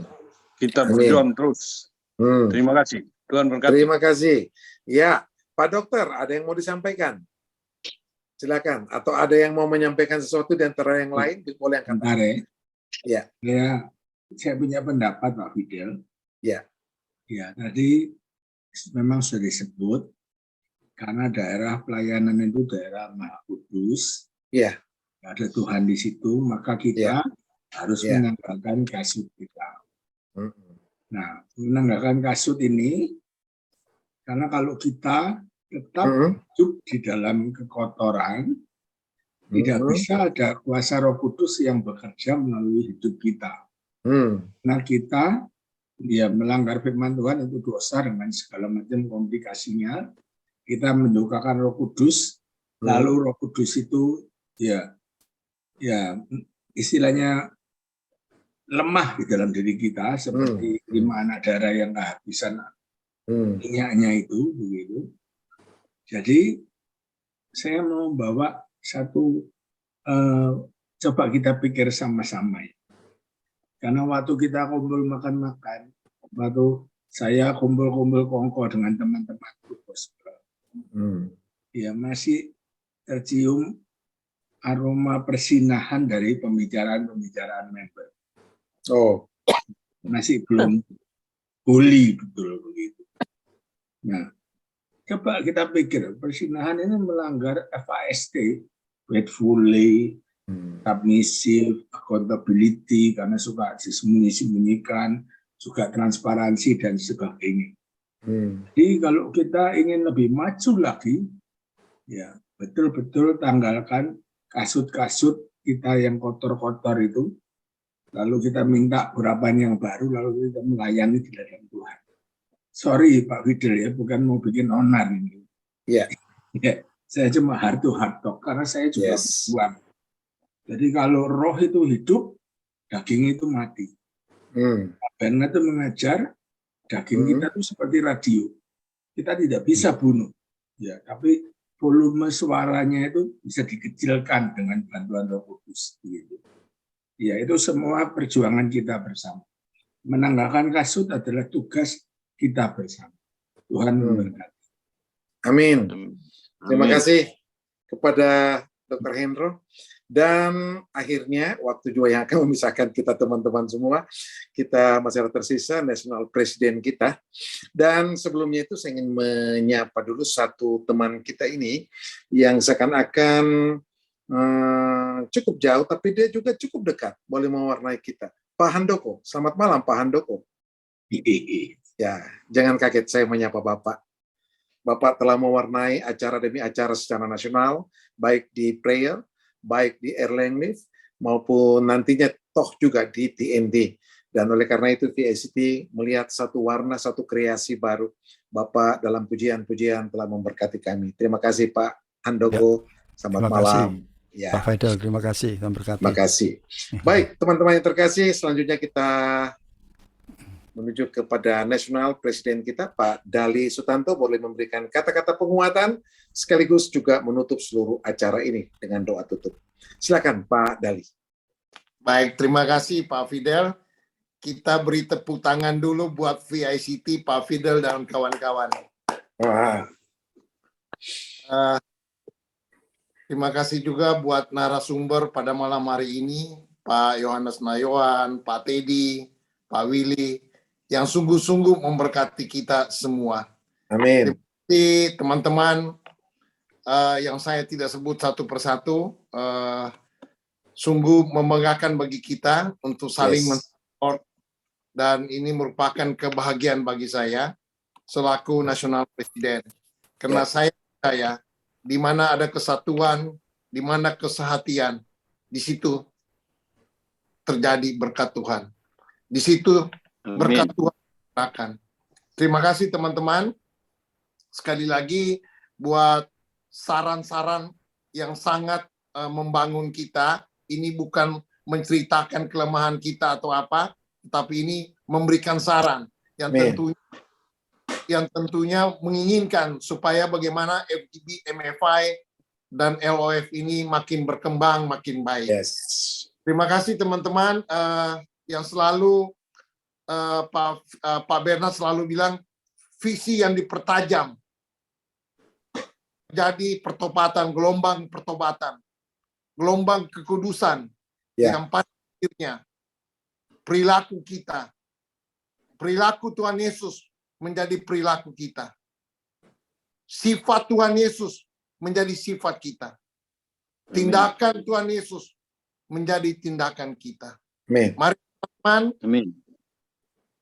kita berjuang terus. Terima kasih. Tuhan berkati. Terima kasih. Ya, Pak Dokter, ada yang mau disampaikan? Silakan. Atau ada yang mau menyampaikan sesuatu di antara yang lain? Boleh angkat. Bentar ya. Ya, saya punya pendapat Pak Fidel. Ya. Ya, tadi memang sudah disebut karena daerah pelayanan itu daerah Maha Kudus. Ya. Ada Tuhan di situ, maka kita harus menanggalkan kasut kita. Nah, menanggalkan kasut ini, karena kalau kita tetap hidup di dalam kekotoran, tidak bisa ada kuasa Roh Kudus yang bekerja melalui hidup kita. Nah, kita melanggar firman Tuhan itu dosa dengan segala macam komplikasinya. Kita mendukakan Roh Kudus, lalu Roh Kudus itu istilahnya lemah di dalam diri kita, seperti 5 anak darah yang kehabisan minyaknya itu, begitu. Jadi saya mau bawa satu, coba kita pikir sama-sama ya. Karena waktu kita kumpul makan-makan, waktu saya kumpul-kumpul kongko dengan teman-temanku, ya masih tercium aroma persinahan dari pembicaraan-pembicaraan member. Oh, masih belum pulih betul begitu. Nah, coba kita pikir, persinahan ini melanggar FAST, faithfully, submissive, accountability, karena suka disembunyi-sembunyikan, juga transparansi dan sebagainya. Jadi kalau kita ingin lebih maju lagi, ya betul-betul tanggalkan kasut-kasut kita yang kotor-kotor itu, lalu kita minta urapan yang baru, lalu kita melayani di dalam Tuhan. Sorry Pak Fidel ya, bukan mau bikin onar ini. Ya. Saya cuma heart to heart talk, karena saya juga berjuang. Jadi kalau roh itu hidup, daging itu mati. Karena itu mengajar, daging kita itu seperti radio. Kita tidak bisa bunuh, ya, tapi volume suaranya itu bisa dikecilkan dengan bantuan Roh Kudus. Gitu. Ya, itu semua perjuangan kita bersama. Menanggalkan kasut adalah tugas kita bersama. Tuhan memberkati. Amin. Terima kasih kepada Dr. Hendro. Dan akhirnya waktu juga yang akan memisahkan kita teman-teman semua. Kita masih tersisa national presiden kita. Dan sebelumnya itu saya ingin menyapa dulu satu teman kita ini yang seakan-akan cukup jauh, tapi dia juga cukup dekat, boleh mewarnai kita. Pak Handoko, selamat malam Pak Handoko. Ya, jangan kaget saya menyapa Bapak. Bapak telah mewarnai acara demi acara secara nasional, baik di prayer, baik di Erlangleaf, maupun nantinya toh juga di TND. Dan oleh karena itu VICT melihat satu warna, satu kreasi baru. Bapak dalam pujian-pujian telah memberkati kami. Terima kasih Pak Handoko. Selamat malam. Ya. Pak Faidal, terima kasih. Terima kasih. Baik, teman-teman yang terkasih, selanjutnya kita menuju kepada nasional presiden kita, Pak Dali Sutanto, boleh memberikan kata-kata penguatan sekaligus juga menutup seluruh acara ini dengan doa tutup. Silakan Pak Dali. Baik, terima kasih Pak Fidel. Kita beri tepuk tangan dulu buat VICT, Pak Fidel dan kawan-kawan. Terima kasih juga buat narasumber pada malam hari ini, Pak Yohanes Nayoan, Pak Teddy, Pak Willy, yang sungguh-sungguh memberkati kita semua. Amin. Terima kasih teman-teman yang saya tidak sebut satu persatu, sungguh membanggakan bagi kita untuk saling mensupport, dan ini merupakan kebahagiaan bagi saya selaku nasional presiden. Karena saya percaya di mana ada kesatuan, di mana kesehatian, di situ terjadi berkat Tuhan. Di situ berkat Tuhan akan. Terima kasih teman-teman. Sekali lagi buat saran-saran yang sangat membangun kita. Ini bukan menceritakan kelemahan kita atau apa, tapi ini memberikan saran yang tentunya menginginkan supaya bagaimana FGB, MFI, dan LOF ini makin berkembang, makin baik. Terima kasih teman-teman yang selalu Pak Bernard selalu bilang visi yang dipertajam. Jadi pertobatan, gelombang pertobatan, gelombang kekudusan yang pada akhirnya perilaku kita, perilaku Tuhan Yesus menjadi perilaku kita. Sifat Tuhan Yesus menjadi sifat kita. Tindakan Tuhan Yesus menjadi tindakan kita. Mari teman-teman,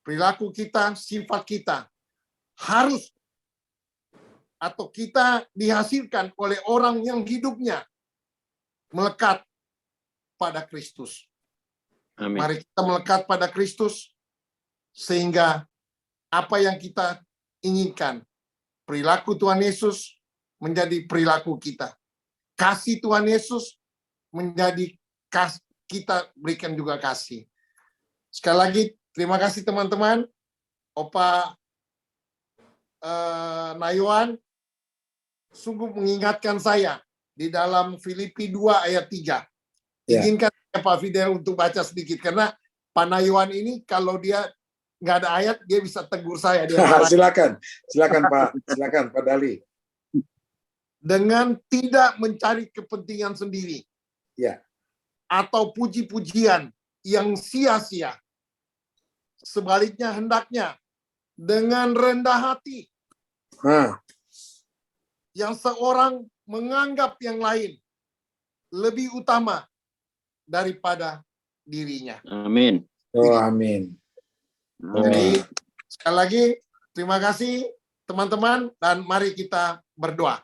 perilaku kita, sifat kita harus atau kita dihasilkan oleh orang yang hidupnya melekat pada Kristus. Mari kita melekat pada Kristus sehingga apa yang kita inginkan, perilaku Tuhan Yesus menjadi perilaku kita. Kasih Tuhan Yesus menjadi kita berikan juga kasih. Sekali lagi, terima kasih teman-teman. Opa Nayoan sungguh mengingatkan saya di dalam Filipi 2 ayat 3. Izinkan Pak Fidel untuk baca sedikit, karena Pak Nayoan ini kalau dia nggak ada ayat, dia bisa tegur saya. Silakan Pak, silakan Pak Dali. Dengan tidak mencari kepentingan sendiri, atau puji-pujian yang sia-sia. Sebaliknya hendaknya dengan rendah hati, yang seorang menganggap yang lain lebih utama daripada dirinya. Amin. Amin. Jadi sekali lagi terima kasih teman-teman, dan mari kita berdoa.